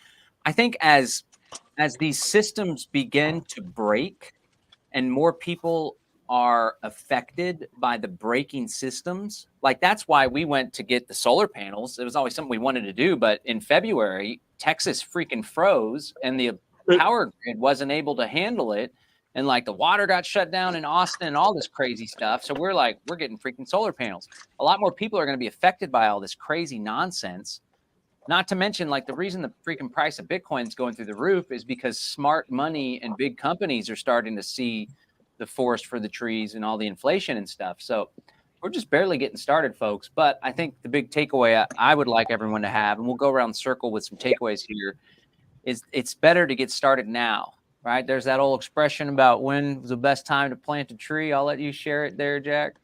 I think as these systems begin to break and more people are affected by the breaking systems, like that's why we went to get the solar panels. It was always something we wanted to do, but in February, Texas freaking froze and the power grid wasn't able to handle it. And like the water got shut down in Austin and all this crazy stuff. So we're like, we're getting freaking solar panels. A lot more people are going to be affected by all this crazy nonsense. Not to mention, like, the reason the freaking price of Bitcoin is going through the roof is because smart money and big companies are starting to see the forest for the trees and all the inflation and stuff. So we're just barely getting started, folks. But I think the big takeaway I would like everyone to have, and we'll go around the circle with some takeaways here, is it's better to get started now, right? There's that old expression about when was the best time to plant a tree. I'll let you share it there, Jack.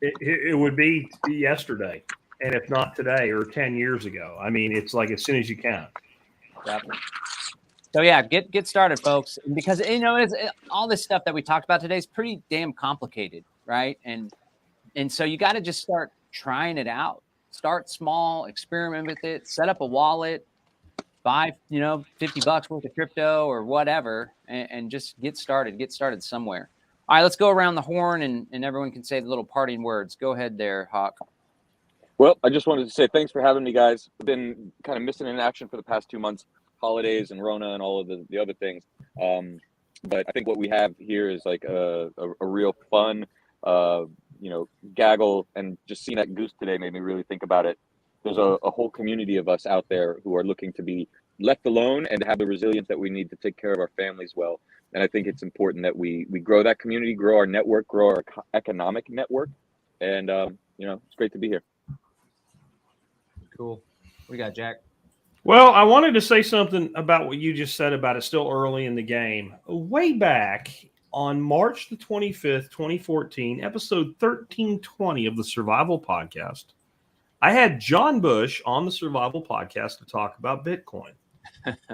It would be yesterday, and if not today or 10 years ago. I mean, it's like as soon as you can. Definitely. So yeah, get started, folks. Because all this stuff that we talked about today is pretty damn complicated, right? And so you got to just start trying it out. Start small, experiment with it, set up a wallet, buy $50 worth of crypto or whatever, and just get started somewhere. All right, let's go around the horn and everyone can say the little parting words. Go ahead there, Hawk. Well, I just wanted to say thanks for having me, guys. I've been kind of missing in action for the past 2 months, holidays and Rona and all of the other things. But I think what we have here is like a real fun, gaggle, and just seeing that Goose today made me really think about it. There's a whole community of us out there who are looking to be left alone and have the resilience that we need to take care of our families well. And I think it's important that we grow that community, grow our network, grow our economic network. And, it's great to be here. Cool. What do you got, Jack? Well, I wanted to say something about what you just said about it's still early in the game. Way back on March the 25th, 2014, episode 1320 of the Survival Podcast, I had John Bush on the Survival Podcast to talk about Bitcoin.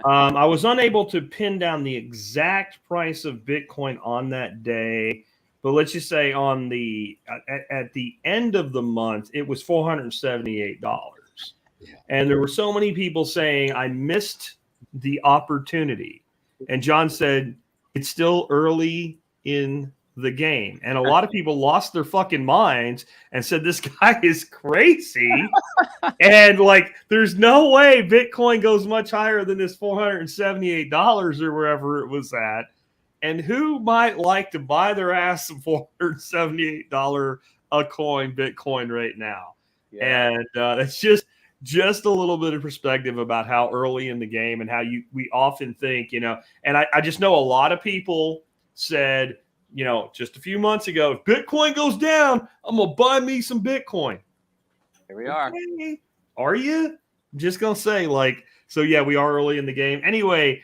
I was unable to pin down the exact price of Bitcoin on that day, but let's just say at the end of the month, it was $478. Yeah. And there were so many people saying, I missed the opportunity. And John said, it's still early in the game. And a lot of people lost their fucking minds and said, this guy is crazy. And like, there's no way Bitcoin goes much higher than this $478 or wherever it was at. And who might like to buy their ass some $478 a coin Bitcoin right now? Yeah. And that's just a little bit of perspective about how early in the game and how we often think, and I just know a lot of people said, just a few months ago, if Bitcoin goes down, I'm going to buy me some Bitcoin. Here we are. Okay. Are you? I'm just going to say so yeah, we are early in the game. Anyway,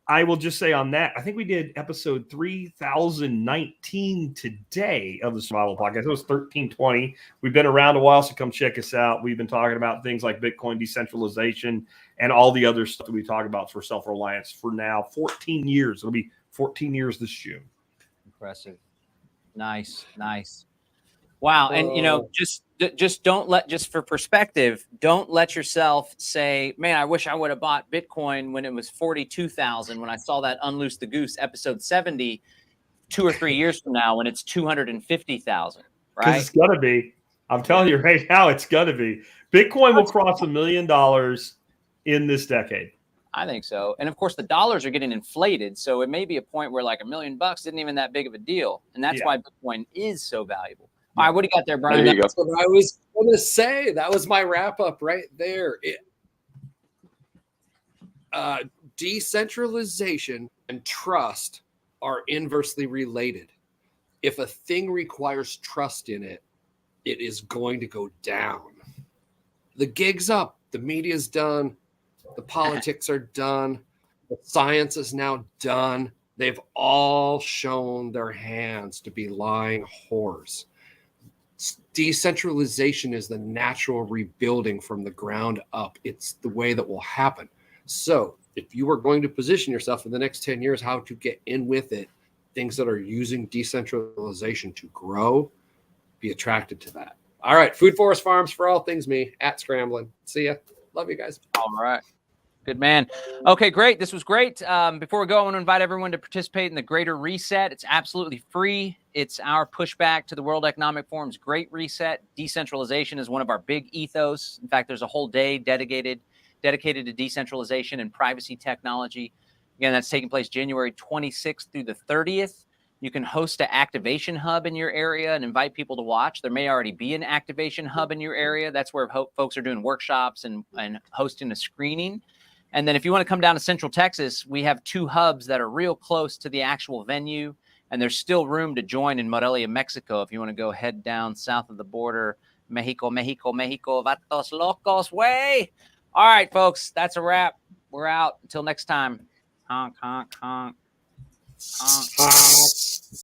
I will just say on that, I think we did episode 3019 today of the Survival Podcast. It was 1320. We've been around a while, so come check us out. We've been talking about things like Bitcoin decentralization and all the other stuff that we talk about for self-reliance for now 14 years. It'll be 14 years this June. Impressive. Nice. Wow. And, just for perspective, don't let yourself say, man, I wish I would have bought Bitcoin when it was 42,000 when I saw that Unloose the Goose episode 70 2 or 3 years from now when it's 250,000, right? It's going to be. I'm telling you right now, it's going to be. Bitcoin will cross $1 million in this decade. I think so. And of course, the dollars are getting inflated. So it may be a point where like $1 million isn't even that big of a deal. And that's why Bitcoin is so valuable. All right, what do you got there, Brian? That's what I was going to say. That was my wrap up right there. Decentralization and trust are inversely related. If a thing requires trust in it, it is going to go down. The gig's up. The media's done. The politics are done. The science is now done. They've all shown their hands to be lying whores. Decentralization is the natural rebuilding from the ground up. It's the way that will happen. So if you are going to position yourself in the next 10 years, how to get in with it, things that are using decentralization to grow, be attracted to that. All right. Food Forest Farms for all things me at Scrambling. See ya. Love you guys. All right. Good man. Okay, great. This was great. Before we go, I want to invite everyone to participate in the Greater Reset. It's absolutely free. It's our pushback to the World Economic Forum's Great Reset. Decentralization is one of our big ethos. In fact, there's a whole day dedicated to decentralization and privacy technology. Again, that's taking place January 26th through the 30th. You can host an activation hub in your area and invite people to watch. There may already be an activation hub in your area. That's where folks are doing workshops and hosting a screening. And then if you want to come down to Central Texas, we have 2 hubs that are real close to the actual venue. And there's still room to join in Morelia, Mexico, if you want to go head down south of the border. Mexico, vatos locos way. All right, folks, that's a wrap. We're out. Until next time. Honk, honk, honk. Honk.